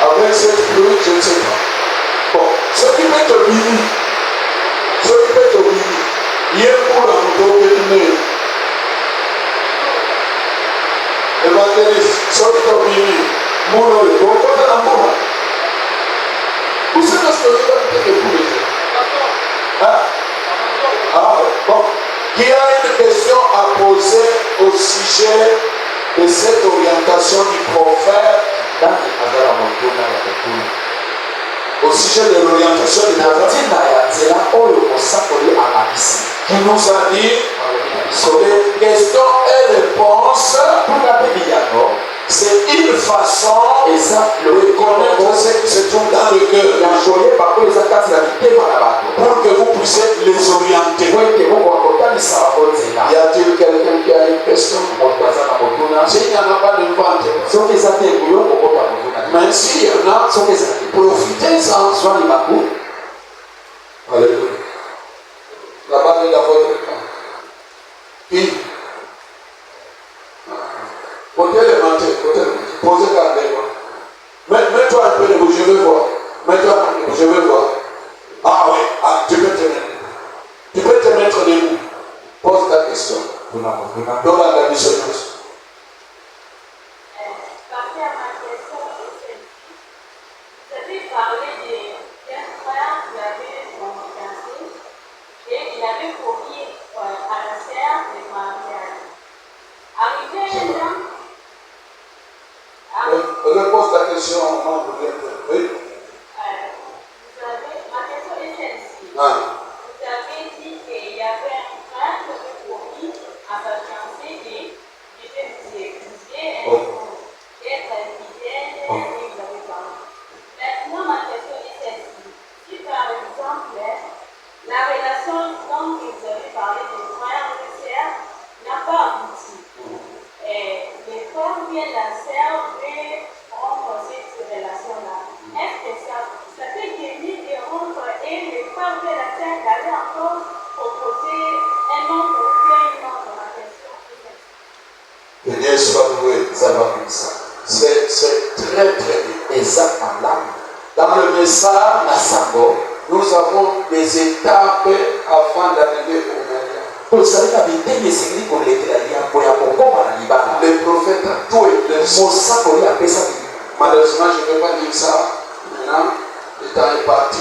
avec cette pluie, je ne sais pas. Bon, ce qui peut te bénir, il y a pour la moto de l'année. Évangéliste, ce qui peut te bénir, mon nom est bon, quand on a mon nom. Vous savez ce que je vais te dire. Ah, bon. Qui a une question à poser au sujet de cette orientation du prophète, au sujet de l'orientation du prophète, qui nous a dit les questions et réponses, c'est une façon de connaître ce qui se trouve dans le cœur pour que vous puissiez les orienter. Y a-t-il quelqu'un qui a une question? S'il n'y en a pas, ne vente. Mais s'il y en a, profitez-en. Alléluia. Là-bas, il y a votre camp. Qui? Côté le mentir, posez la main. Mets-toi un peu debout, je veux voir. Mets-toi un peu debout, je veux voir. Ah oui, tu peux te mettre. Tu peux te mettre debout. Pose ta question. Dans la missionnaire. Repose ta question au nom de Dieu. Oui. Ma question est celle-ci. Ah. Vous avez dit qu'il y avait un frère qui avait promis à sa fiancée de épouser être fidèle et vous avez parlé. Maintenant, ma question est celle-ci. Si par exemple, la relation dont vous avez parlé de frère et de sœur n'a pas abouti, les frères ou bien la sœur veut rompre cette relation-là, est-ce que ça peut tenir de rompre et le frère ou la sœur d'aller encore opposer un autre ou bien une autre la question? Que Dieu soit loué. Ça va comme ça. C'est très très bien. Exactement là. Dans le message, nous avons des étapes avant d'arriver au mariage. Le prophète a tout été. Malheureusement, je ne vais pas dire ça. Maintenant, le temps est parti.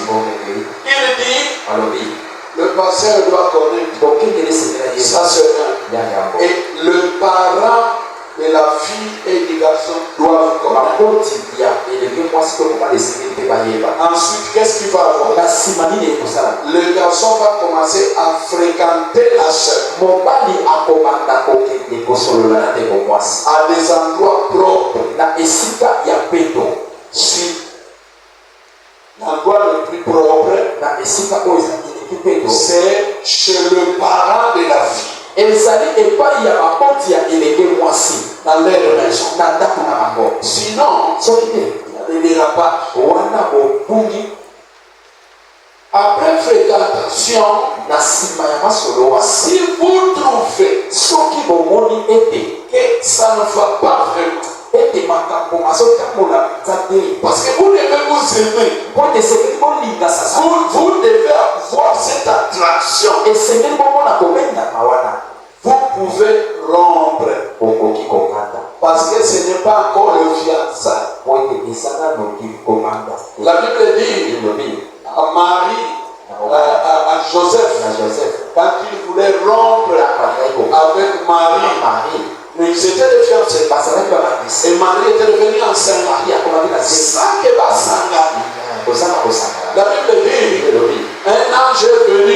Il dit, le pasteur doit connaître. Ça c'est un. Et le parent de la fille et du garçon doivent connaître. Ensuite, qu'est-ce qu'il va avoir? Le garçon va commencer à fréquenter la sœur à des endroits propres. Si l'endroit le plus propre, c'est chez le parent de la fille. Dans leur maison. Sinon, il n'y aura pas. Après fréquentation, si vous trouvez que ça ne va pas vraiment, parce que vous devez vous aimer, vous devez avoir cette attraction, vous pouvez rompre, parce que ce n'est pas encore le fiançailles. La Bible dit à Marie, à Joseph, quand il voulait rompre avec Marie, mais ils étaient des fiancés. Et Marie était devenue enceinte. Ça que va s'engager. La Bible dit, un ange est venu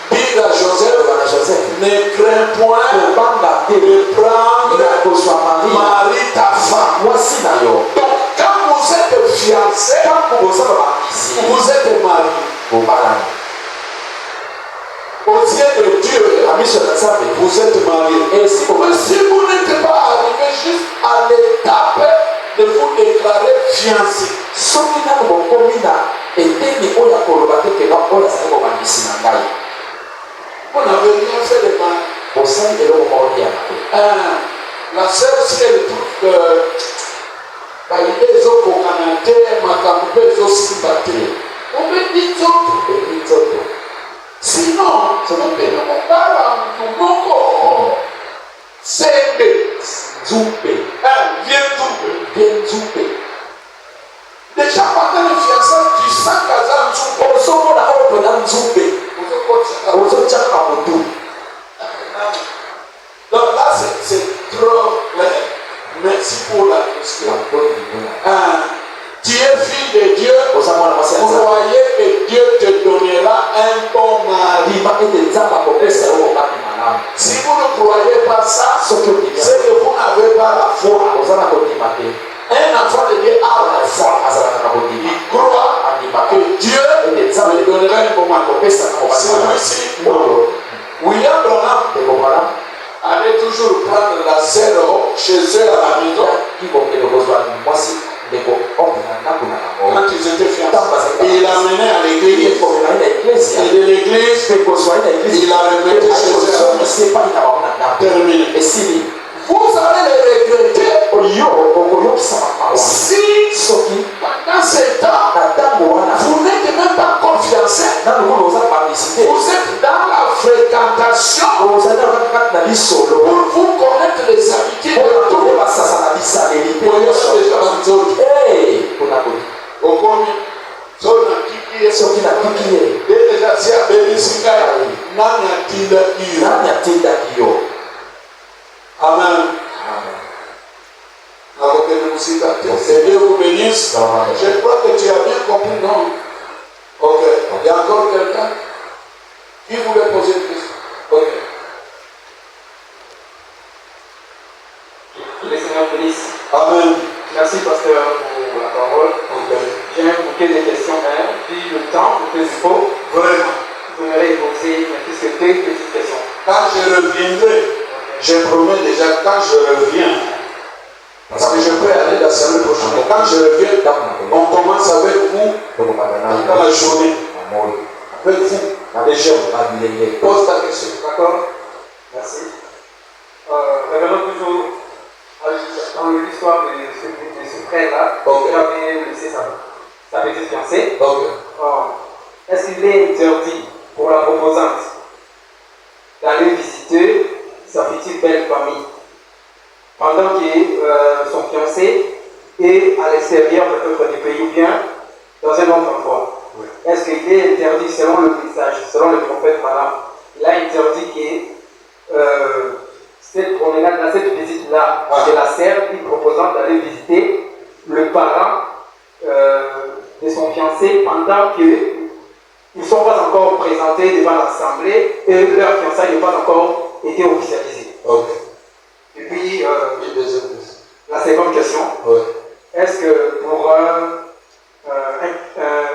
dire à Joseph, ne crains point de prendre Marie ta femme. Donc quand vous êtes fiancés, vous êtes mariés. Aux yeux de Dieu, vous êtes mariés. Mais si vous n'êtes pas arrivé juste à l'étape de vous déclarer fiancé, vous n'avez rien fait de mal. La sœur, si elle trouve que les autres pour canadiens, les autres sympathiques, on me dit autres. Sinon, je ne peux pas c'est bien Zoupé. Déjà pendant le fiançailles, tu sens donc là, c'est trop clair. Merci pour la question. Tu es fille de Dieu. Vous croyez que Dieu te donnera un bon mari. Si vous ne croyez pas ça, c'est que vous n'avez pas la foi. Un enfant de Dieu a la foi. Il croit que Dieu me donnera un bon mari. Celui-ci, William Branham allait toujours prendre la sœur chez eux à la maison. Quand ils étaient fiancés, il l'amenait à l'église. Et de l'église, il la remettait chez eux. Terminé. Vous allez le regretter si pendant ce temps, vous n'êtes même pas confiancé. Vous êtes dans la fréquentation pour vous connaître les habitudes de tout. Amen. Que Dieu vous bénisse. Je crois que tu as bien compris, non? Ok. Il y a encore quelqu'un qui voulait poser une question? Ok. Que les Seigneurs bénissent. Amen. Merci, pasteur, pour la parole. Okay. J'ai un bouquet de questions, puis le temps que il faut. Vraiment. Vous m'allez poser plus que 2 petites questions. Quand je reviendrai, je promets déjà, quand je reviens, parce que je peux aller la semaine prochaine, mais quand je reviens, on commence avec vous dans la journée. Avec vous, les jeunes. Pose ta question, d'accord? Merci. Revenons toujours dans l'histoire de ce frère-là, qui avait laissé sa petite fiancée. Est-ce qu'il est interdit pour la proposante d'aller visiter sa petite belle famille pendant que son fiancé est à l'extérieur peut-être du pays ou bien dans un autre endroit? Est-ce qu'il est interdit selon le message, selon le prophète Balaam? Il a interdit que cette promenade, cette visite-là de la sœur, lui proposant d'aller visiter le parent de son fiancé pendant qu'ils ne sont pas encore présentés devant l'assemblée et leur fiançailles n'a pas encore été officialisée. Et puis, la seconde question, est-ce que pour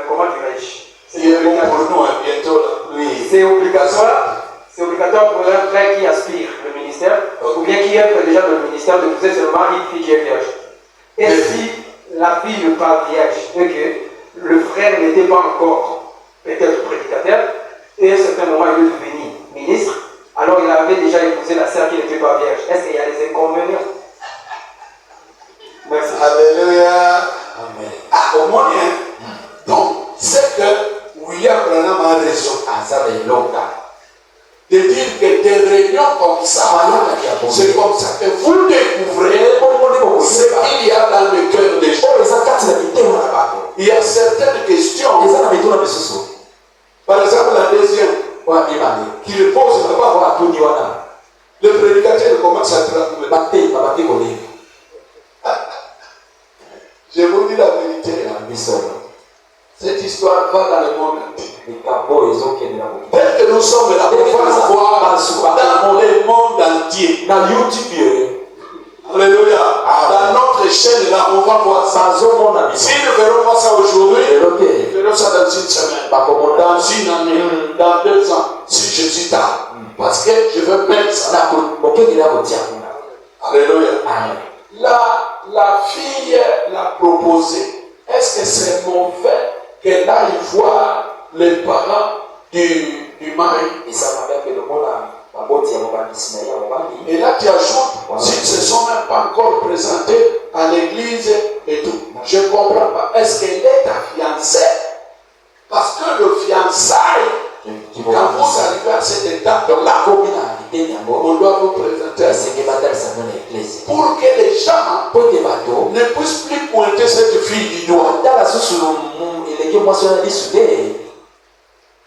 comment dirais-je? C'est obligatoire. C'est obligatoire pour un frère qui aspire le ministère, ou bien qui est déjà dans le ministère, de pousser seulement une fille qui est vierge. Et si la fille n'est pas vierge, et que le frère n'était pas encore peut-être prédicateur, et à un certain moment il est devenu ministre, alors il avait déjà épousé la sœur qui n'était pas vierge. Est-ce qu'il y a des inconvénients? Merci. Alléluia. Amen. Au moins, donc, c'est que William Branham a raison. De dire que des réunions comme ça, c'est comme ça que vous découvrez ce qu'il y a dans le cœur des gens. Il y a certaines questions. Par exemple, la deuxième, qui repose là-bas, le prédicateur commence à traduire. Je vous dis la vérité. Cette histoire va dans le monde entier. Tel que nous sommes là, on va voir dans le monde entier. Alléluia. Dans notre chaîne là, on va voir ça. Si nous ne verrons pas ça aujourd'hui, nous verrons ça dans une semaine, dans une année, dans 2 ans. si je suis tard. Parce que je veux mettre ça. Alléluia. La fille l'a proposé. Est-ce que c'est mauvais qu'elle aille voir les parents du mari? Et là, tu ajoutes, s'ils ne se sont même pas encore présentés à l'église et tout. Je ne comprends pas. Est-ce qu'elle est ta fiancée? Parce que le fiançailles, quand vous arrivez à cette étape-là, on doit vous présenter pour que les gens ne puissent plus pointer cette fille du doigt.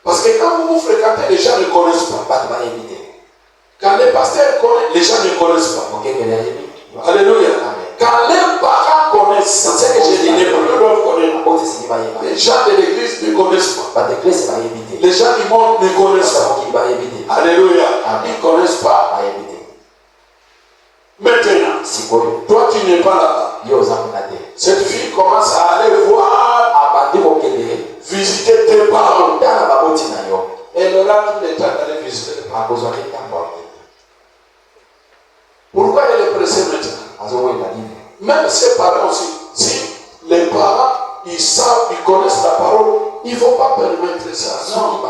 Parce que quand vous vous fréquentez, les gens ne connaissent pas. Quand les pasteurs connaissent, les gens ne connaissent pas. Alléluia. Quand les parents connaissent, c'est ce que j'ai dit, les parents doivent connaître. Les gens de l'église ne connaissent pas. Les gens du monde ne connaissent pas. Alléluia. Ils ne connaissent pas. Maintenant, toi tu n'es pas là. Cette fille commence à aller voir, visiter tes parents. Elle aura tout le temps d'aller visiter les parents. Pourquoi elle est pressée maintenant? Même ses parents aussi. Si les parents, ils savent, ils connaissent la parole, ils ne vont pas permettre ça. Non.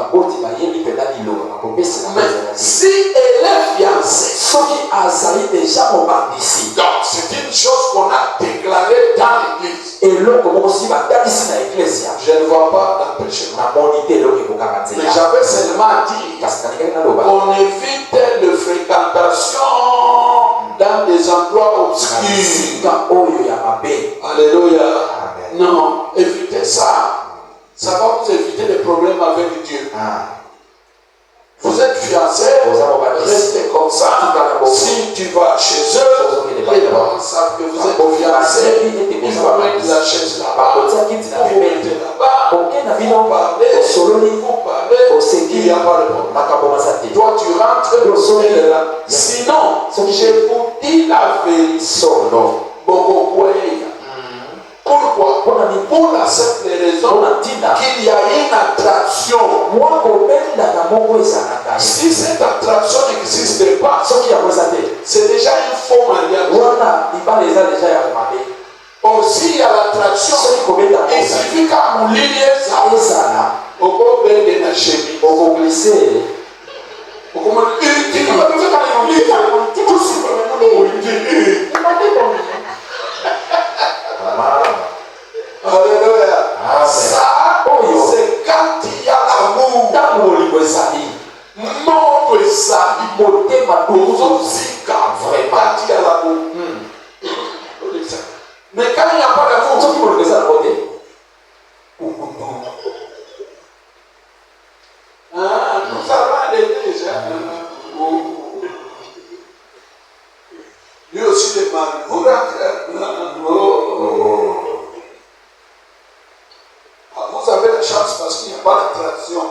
Mais si elle est fiancée, donc c'est une chose qu'on a déclarée dans l'église. Je ne vois pas d'empêchement. Mais j'avais seulement dit qu'on évite de fréquentation dans des endroits obscurs. Alléluia. Non, évitez ça. Ça va vous éviter des problèmes avec Dieu. Vous êtes fiancés, restez comme ça. Si tu vas chez eux, les parents savent que vous êtes fiancés. Il faut mettre la chaise là-bas. Vous mettez là-bas. Vous parlez. Il n'y a pas de problème. Toi, tu rentres, elle est là. Sinon, je vous dis la vérité. Pourquoi? Pour la simple raison qu'il y a une attraction. Si cette attraction n'existe pas, c'est déjà une faux mariage. Or, s'il y a l'attraction, il suffit qu'à mon ligne, au beau de la chimie, au glisser. Alléluia. Ça, c'est quand il y a l'amour. Mon Sali, mon thème, aussi quand il y a l'amour. Mais quand il n'y a pas d'amour, nous allons à l'église. Lui aussi, les maris. Vous rentrez. Vous avez la chance parce qu'il n'y a pas d'attraction.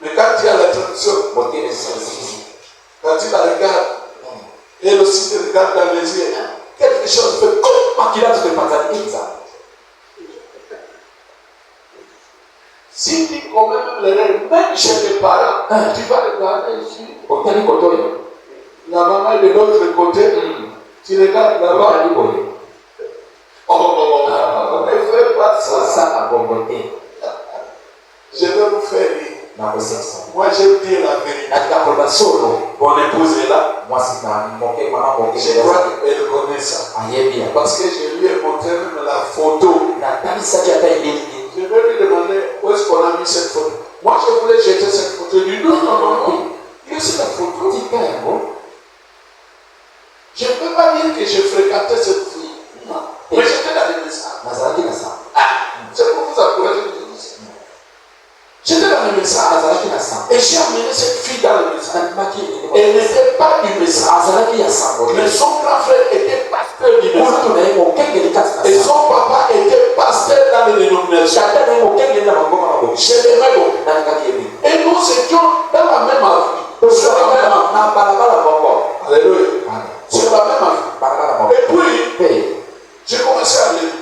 Mais quand il y a l'attraction, quand il la regarde, elle aussi te regarde dans les yeux, quelque chose fait si tu commets même l'erreur, même chez les parents, tu vas regarder ici. La maman est de l'autre côté, tu regardes là-bas. Ne fais pas ça. Je vais vous faire rire. Moi, j'aime dire la vérité. Mon épouse est là. Je crois qu'elle connaît ça. Parce que je lui ai montré même la photo. Je vais lui demander où est-ce qu'on a mis cette photo. Moi, je voulais jeter cette photo. Je lui dis non. Il y a la photo. Je ne peux pas dire que j'ai fréquenté cette fille. Non. Mais j'étais dans les messages. C'est pour vous encourager. J'étais dans le message et j'ai amené cette fille dans le message. Elle n'était pas du message, mais son grand frère était pasteur du message. Et son papa était pasteur dans le dénomination. Je l'aimais beaucoup. Et nous étions dans la même avenue. Sur la même avenue. Alléluia. Sur la même avenue. Et puis, j'ai commencé à lire.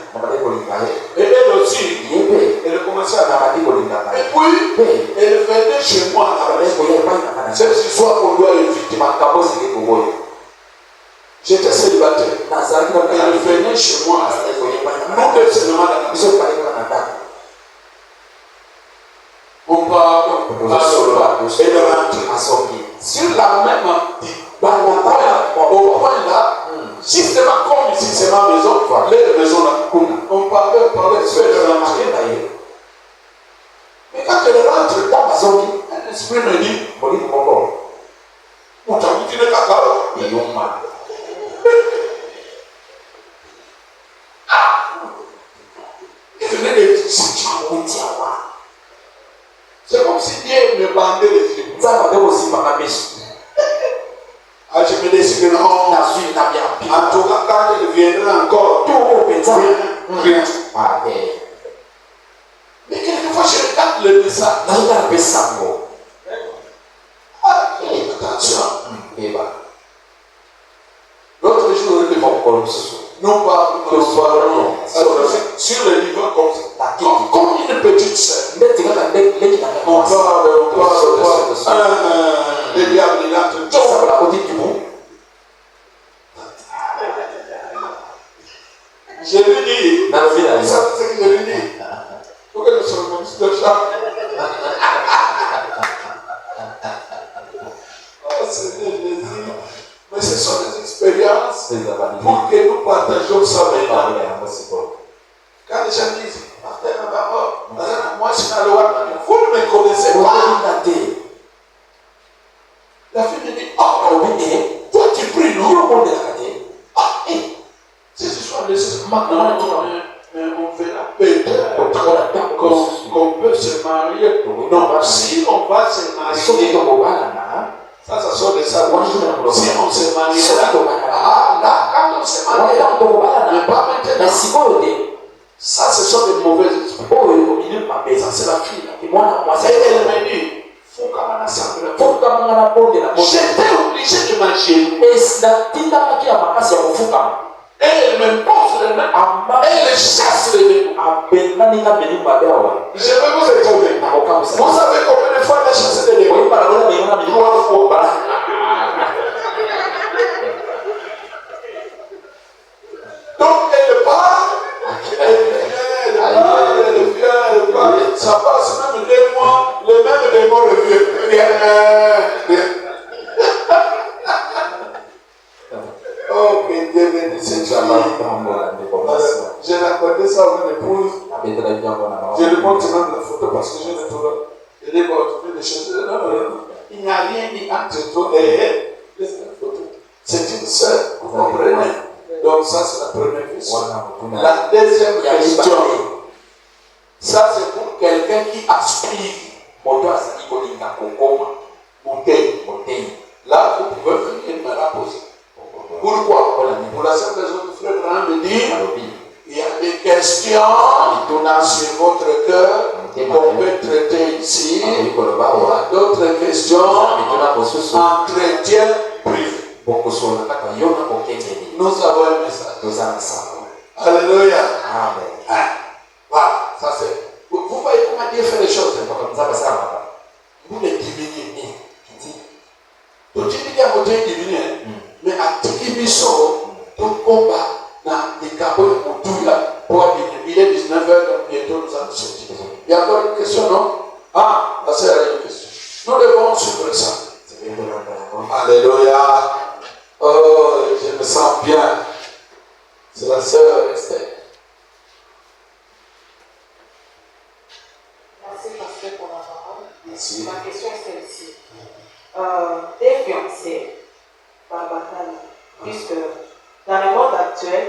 Et elle aussi, elle a commencé à lire. Et puis, elle venait chez venez chez moi, nous deux seulement dans la maison. On parle et de rentrer. Sur la même au point là, justement comme ici c'est ma maison, les maisons là, on parlait sur de rentrer. Mais quand elle rentre dans ma maison, un esprit me dit, on t'a dit le cacao. Il venait de dire, c'est comme si Dieu me bandait les yeux. Ah, je me décide que non, en tout cas, quand il viendra encore, rien. Mais quelquefois, je regarde le message. Attention. L'autre jour, nous parlons sur le livre comme ça. Comme une petite sœur. On parle. Le diable, il entre. Je lui dis, ça c'est ce que je lui dis. Pourquoi nous sommes comme ça de chat? Oh Seigneur Jésus. Mais ce sont des expériences pour que nous partagions ça maintenant. Quand les gens disent, moi je suis dans le roi, vous ne me connaissez pas. La fille me dit, oh, toi tu pries, non? Ah, si ce soit nécessaire, maintenant, mais on verra peut-être qu'on peut se marier. Non, si on va se marier, ça sort de ça. Si on se marie, là, quand on se marie, mais pas maintenant. Ça, ce sont des mauvais esprits. Ça, c'est la fille. Et elle me dit, j'étais obligé de marcher. Et elle me porte les mains. Et elle chasse les mains. Je vais vous étonner. Vous savez combien de fois elle a chassé les démons? 3 fois. Donc elle part. Elle vient. Ça passe même 2 mois. Le même démon revient. Oh, que Dieu bénisse cette famille. J'ai raconté ça à mon épouse. Je lui montre même la photo parce que je l'ai trouvé. Je lui ai montré des choses. Non. Il n'y a rien dit entre toi et elle. C'est une sœur, vous comprenez? Donc ça c'est la première question. La deuxième question, ça c'est pour quelqu'un qui aspire. Là vous pouvez venir me la poser. Pourquoi? Pour la simple raison que frère Graham me dit, il y a des questions sur votre cœur qu'on peut traiter ici. Il y a d'autres questions entretien privé. Nous avons un message. Alléluia. Amen. Voilà, ça c'est. Vous voyez comment Dieu fait les choses. Vous les diminuez. Tout le monde a voté diminué. Mais à Tikibiso, tout combat dans les cabots pour tout là. Il est 19h, donc bientôt nous allons sortir. Il y a encore une question, non? Ah, la sœur a une question. Nous devons suivre ça. Alléluia. Oh, je me sens bien. C'est la sœur Esther. Merci, pasteur, pour la parole. Merci. Ma question est celle-ci. Des fiancés, par bataille, puisque dans le monde actuel,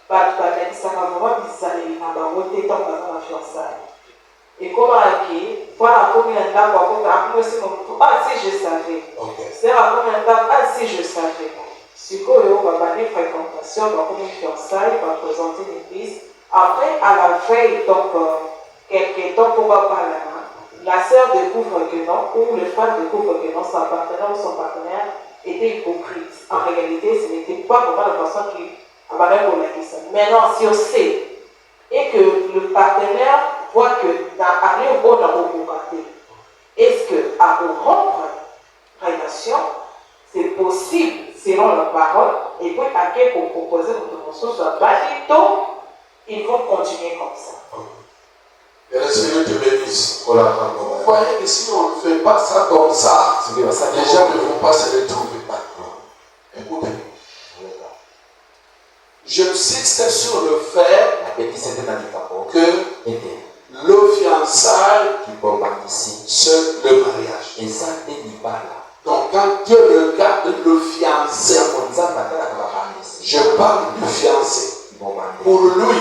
par ça va vraiment bizarre, il n'a pas voté tant que dans la fiançaille. Et comment qui, voilà combien de temps, si je savais. C'est à combien de temps, si je savais. Si on va parler de fréquentation, on va comme une fiançaille, on va présenter l'église. Après, à la veille, donc, quelques temps pour parler, la sœur découvre que non, ou le frère découvre que non, son partenaire ou son partenaire était hypocrite. En réalité, ce n'était pas vraiment la personne qui a parlé pour la question. Maintenant, si on sait, et que le partenaire voit que dans l'arrêt au bon est-ce qu'à rompre relation, c'est possible, selon la parole, et puis à qui pour proposer pour soit balito, ils vont continuer comme ça. Et le Seigneur te bénisse. Vous voyez que si on ne fait pas ça comme ça, les gens ne vont pas se retrouver. Écoutez. J'insiste sur le fait que le fiançailles, c'est le mariage. Donc quand Dieu regarde le fiancé, je parle du fiancé. Pour lui,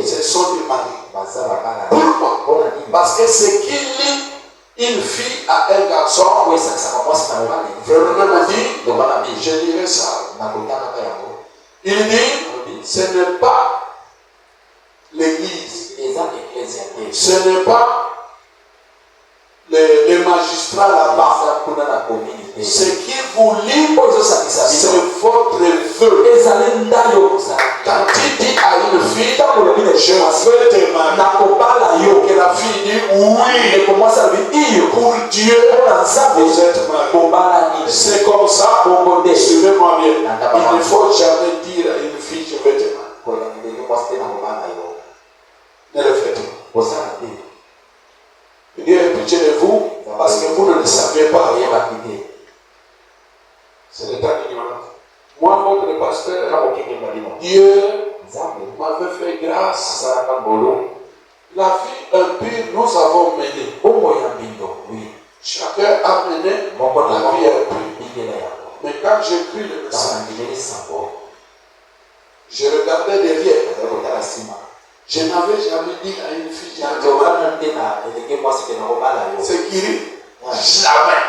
ce sont des maris. Pourquoi? Parce que ce qu'il lit une fille à un garçon, vraiment dit, je dirais ça. Il dit, ce n'est pas l'église, ce n'est pas les magistrats là-bas. Ce qui vous lie, c'est votre vœu. Quand il dit à une fille, je veux te marier, que la fille dit oui, pour Dieu, vous êtes mariés. C'est comme ça, suivez-moi bien. Il ne faut jamais dire à une fille, je veux te marier. Ne le faites pas. Dieu a pitié de vous parce que vous ne le savez pas. C'est l'état d'ignorance. Moi, votre pasteur, Dieu m'avait fait grâce. La vie impure, nous avons mené. Chacun a mené la vie impure. Mais quand j'écris le message, je regardais derrière. Je n'avais jamais dit à une fille, c'est qui rit. Jamais.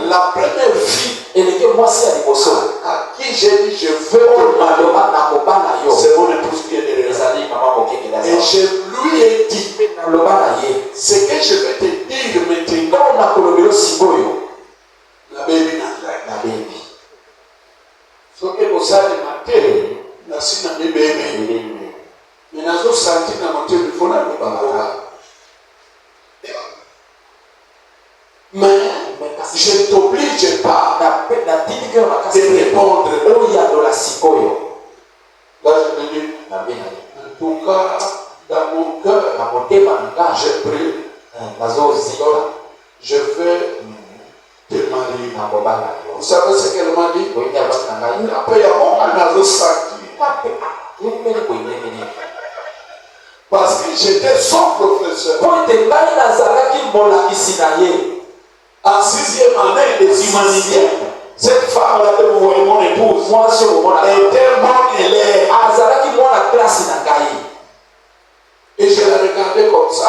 La première fille à qui j'ai dit je veux c'est mon épouse qui est derrière. Et je lui ai dit ce que je vais te dire maintenant. La baby n'a ce que vous savez matin, la sina bébé. Mais nous avons senti dans mon téléphone. Mais je ne t'oblige pas de répondre. Là, je me dis, en tout cas, dans mon cœur, je prie. Je vais te marier. Vous savez ce qu'elle m'a dit? Après, il y a mon parce que j'étais son professeur. En 6e année des humanités, cette femme-là que vous voyez, mon épouse, était mon élève. Et je la regardais comme ça.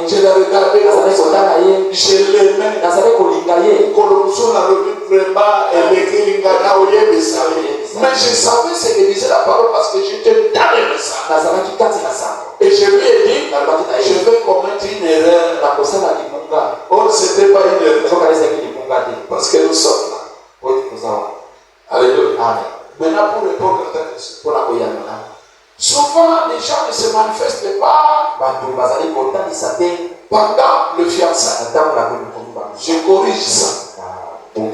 Je la regardais comme ça. Je l'aimais. Mais je savais ce que disait la parole parce que j'étais dans le message. Et je lui ai dit, je vais commettre une erreur. Or, ce n'était pas une erreur. Parce que nous sommes là. Alléluia. Maintenant, pour répondre à ta question. Souvent, les gens ne se manifestent pas pendant le fiançailles. Je corrige ça.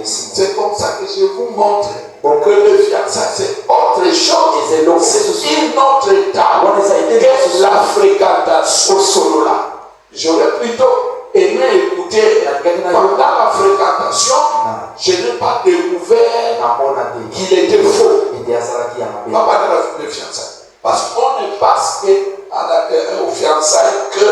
C'est comme ça que je vous montre que le fiançailles, c'est autre chose. C'est une autre étape que la fréquentation solo là. J'aurais plutôt aimé écouter pendant la fréquentation. Je n'ai pas découvert qu'il était faux. Pas pendant le fiançailles. Parce qu'on ne passe qu'au fiançailles que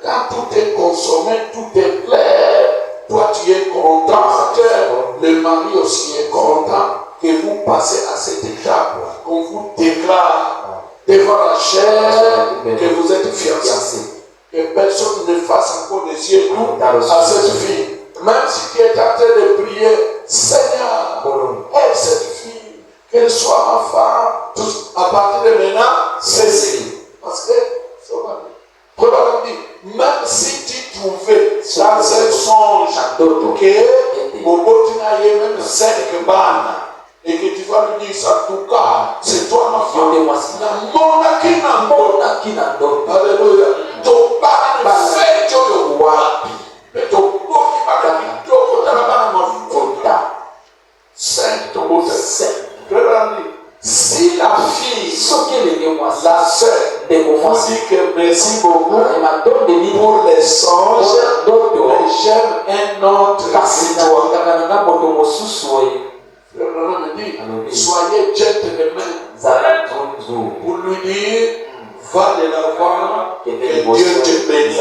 quand tout est consommé, tout est clair, toi tu es content, que le mari aussi est content, que vous passez à cette étape, qu'on vous déclare devant la chair que vous êtes fiancés. Que personne ne fasse encore des yeux doux à cette fille. Même si tu es en train de prier, Seigneur, aide cette fille. Qu'elle soit ma femme, à partir de maintenant, c'est Céline. Parce que, probablement dit, même si tu trouvais dans un songe que Bobo Tinaye même 5 bannes, et que tu vas lui dire ça, en tout cas, c'est toi ma femme. Alléluia. Ton ban fait de wapi. Mais ton beau qui va le dire, ton ma faute. 5 ton beau 5. songes, mais j'aime un autre que toi. Le Branham me dit, soyez gentlemen pour lui dire, va de l'avant, que Dieu te bénisse.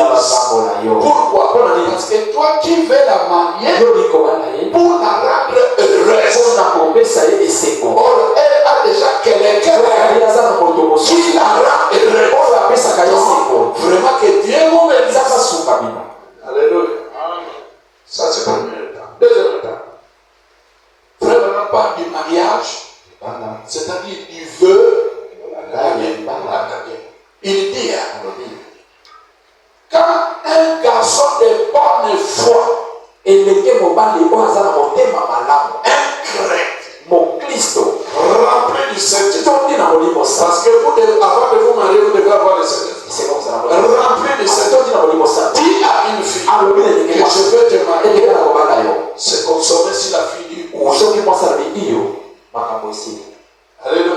Pourquoi? Parce que toi qui veux la marier pour la rendre heureuse. Or, elle a déjà quelqu'un qui la rend heureuse. Vraiment que Dieu vous bénisse. Alléluia. Ça c'est le premier état. Deuxième état. Frère, on parle du mariage, c'est-à-dire du vœu. Il dit, quand un garçon de bonne foi, un chrétien, rempli du Saint-Esprit, parce que vous devez, avant de vous marier, vous devez avoir le Saint-Esprit. Rempli du Saint-Esprit, dis à une fille que je veux te marier, c'est consommer si la fille dit oui. Alléluia.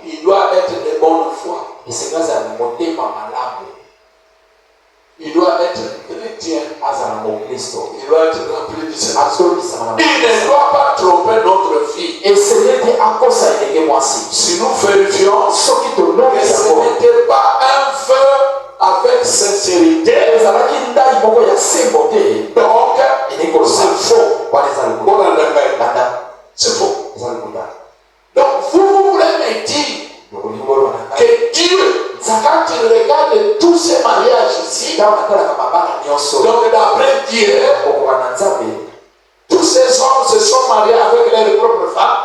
Il doit être de bonne foi. Il doit être chrétien. Il doit être rempli du Saint-Esprit. Il ne doit pas tromper notre fille. Si nous vérifions que ce n'était pas un feu avec sincérité, donc c'est faux. C'est faux. Donc vous voulez me dire que Dieu, quand il regarde tous ces mariages ici, donc d'après Dieu, tous ces hommes se sont mariés avec leurs propres femmes.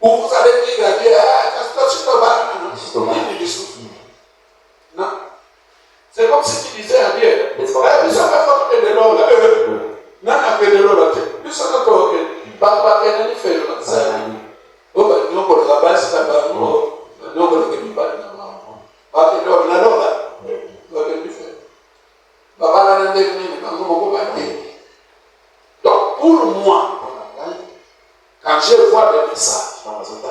Ou vous allez dire à Dieu, non. C'est comme si tu disais à Dieu, nous sommes fait de l'eau là. Non, on a fait de l'eau là. Nous sommes fait de l'eau là. Donc pour moi, quand je vois le message,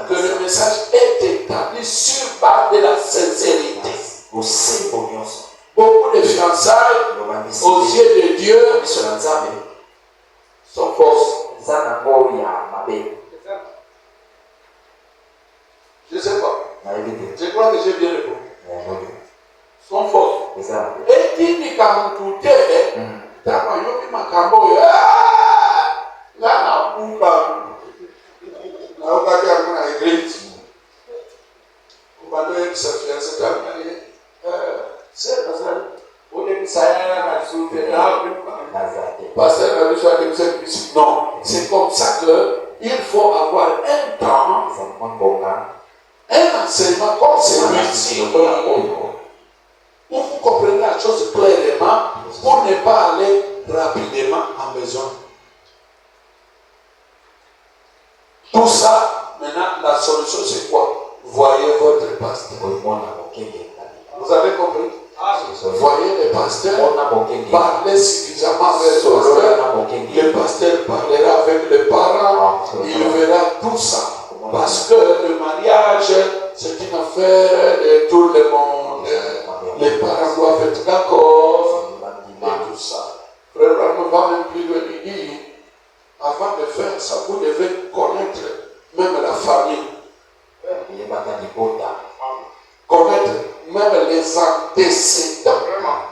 que le message est établi sur base de la sincérité. Beaucoup de fiançailles aux yeux de Dieu sont fausses. Je ne sais pas. Je crois que j'ai bien répondu. Sont fausses. Et il dit qu'à mon côté, non, c'est comme ça qu'il faut avoir un temps, un enseignement comme celui-ci, où vous comprenez la chose clairement pour ne pas aller rapidement en besoin. Tout ça, maintenant, la solution c'est quoi? Voyez votre pasteur. Vous avez compris? Voyez le pasteur, parlez suffisamment avec le pasteur. Le pasteur parlera avec les parents, il verra tout ça. Parce que le mariage, c'est une affaire de tout le monde. Les parents doivent être d'accord et tout ça. Frère, on ne va même plus le dire. Avant de faire ça, vous devez connaître même la famille. Connaître même les antécédents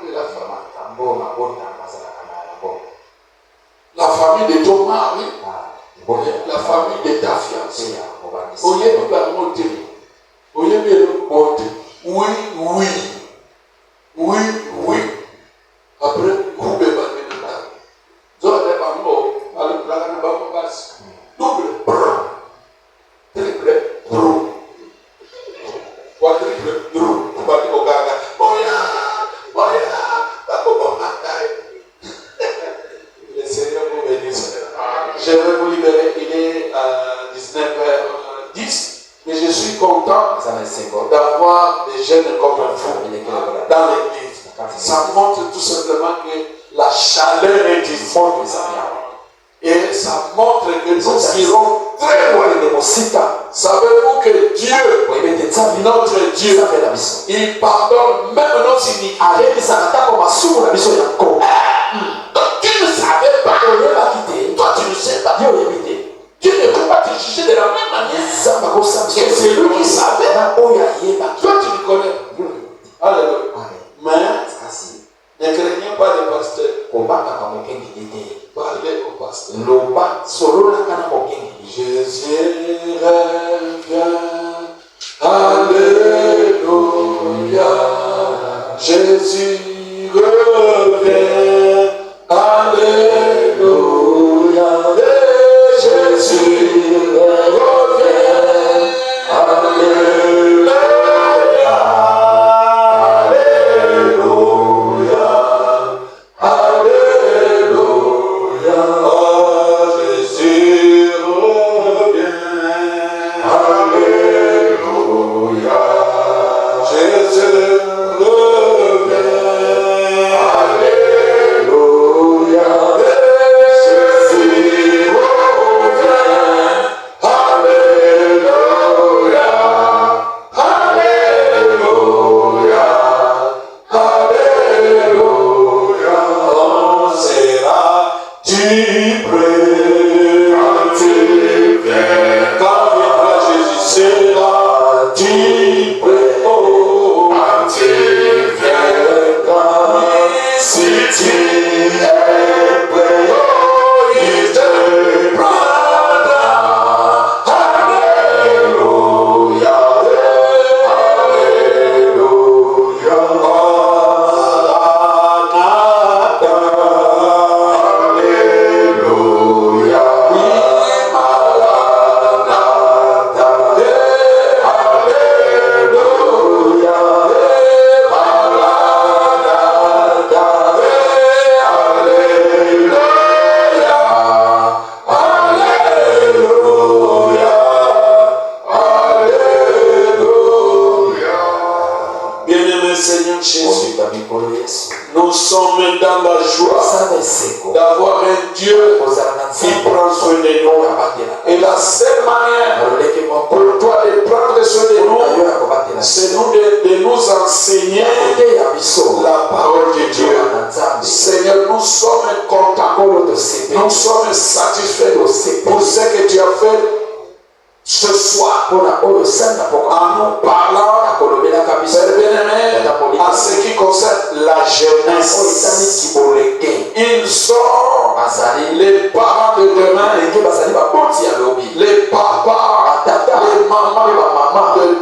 de la famille. La famille de ton mari, la famille de ta fiancée. Oui, oui. Après, vous bébez double, triple, quadruple, le Seigneur vous bénisse. Je vais vous libérer, il est à 19h10, mais je suis content d'avoir des jeunes comme vous dans l'église. Ça montre tout simplement que la chaleur est ici. Et ça montre que nous irons très loin. Savez-vous que Dieu, notre Dieu, il pardonne même nos iniquités. Donc tu ne savais pas. Toi tu ne sais pas. Dieu ne peut pas te juger de la même manière que c'est lui qui savait. Toi tu le connais. Alléluia. Mais ne craignez pas le pasteur. Parlez au pasteur. Jésus revient. Alléluia. Jésus revient. Alléluia. Jésus revient. Alléluia. Nous sommes dans la joie d'avoir un Dieu qui prend soin de nous. Et la seule manière pour toi de prendre soin de nous, c'est de nous enseigner la parole de Dieu. Seigneur, nous sommes contents, nous sommes satisfaits pour ce que tu as fait ce soir en nous parlant, Père bien-aimé, à ce qui concerne la jeunesse. Ils sont les parents de demain, les papas, les mamans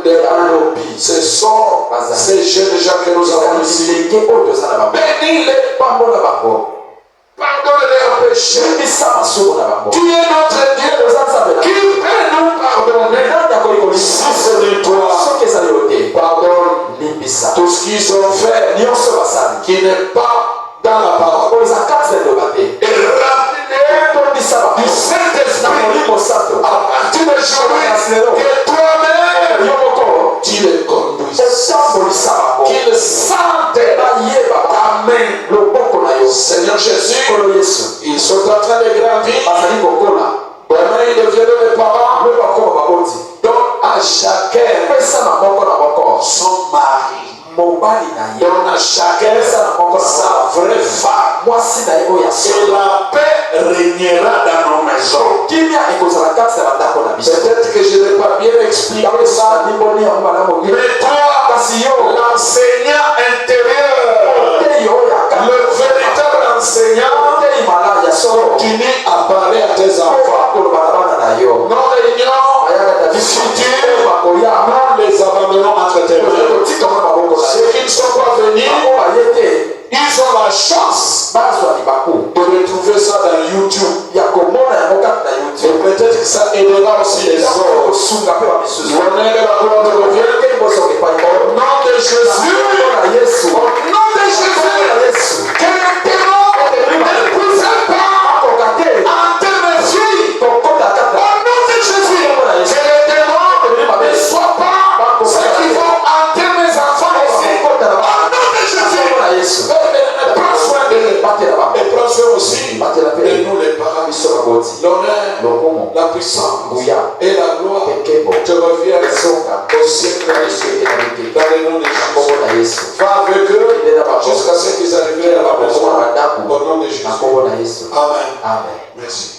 de la lobby. Ce sont ces jeunes gens que nous avons ici. Bénis-les, pardonne leurs péchés. Tu es notre Dieu qui peut nous pardonner. Si c'est de toi, pardonne tout ce qu'ils ont fait qui n'est pas dans la parole. Et remplis-les du Saint-Esprit à partir d'aujourd'hui, que toi-même tu les conduises. Qu'ils sentent ta main. Seigneur Jésus, ils sont en train de grandir. Demain, ils deviennent des parents. Donc, à chacun son mari. Donne à chacun sa vraie femme. Et la paix régnera dans nos maisons. Peut-être que je n'ai pas bien expliqué ça. Mais toi, l'enseignant intérieur, le véritable enseignant, continue à parler à tes enfants. Nos réunions futures, nous les abandonnons entre tes mains. Ceux qui ne sont pas venus, ils ont la chance de retrouver ça dans YouTube. Et peut-être que ça aidera aussi les autres. L'honneur et la gloire te reviennent. Au nom de Jésus. Au nom de Jésus. Que le démon ne pousse pas entre mes filles. Au nom de Jésus. Que le démon ne soit pas ceux qui vont entre mes enfants ici. Au nom de Jésus. Prends soin de nous. Et prends soin aussi de nous les parents. L'honneur, la puissance et la gloire Dans le nom de Jésus. Va avec eux jusqu'à ce qu'ils arrivent à la maison. Au nom de Jésus. Amen. Amen. Merci.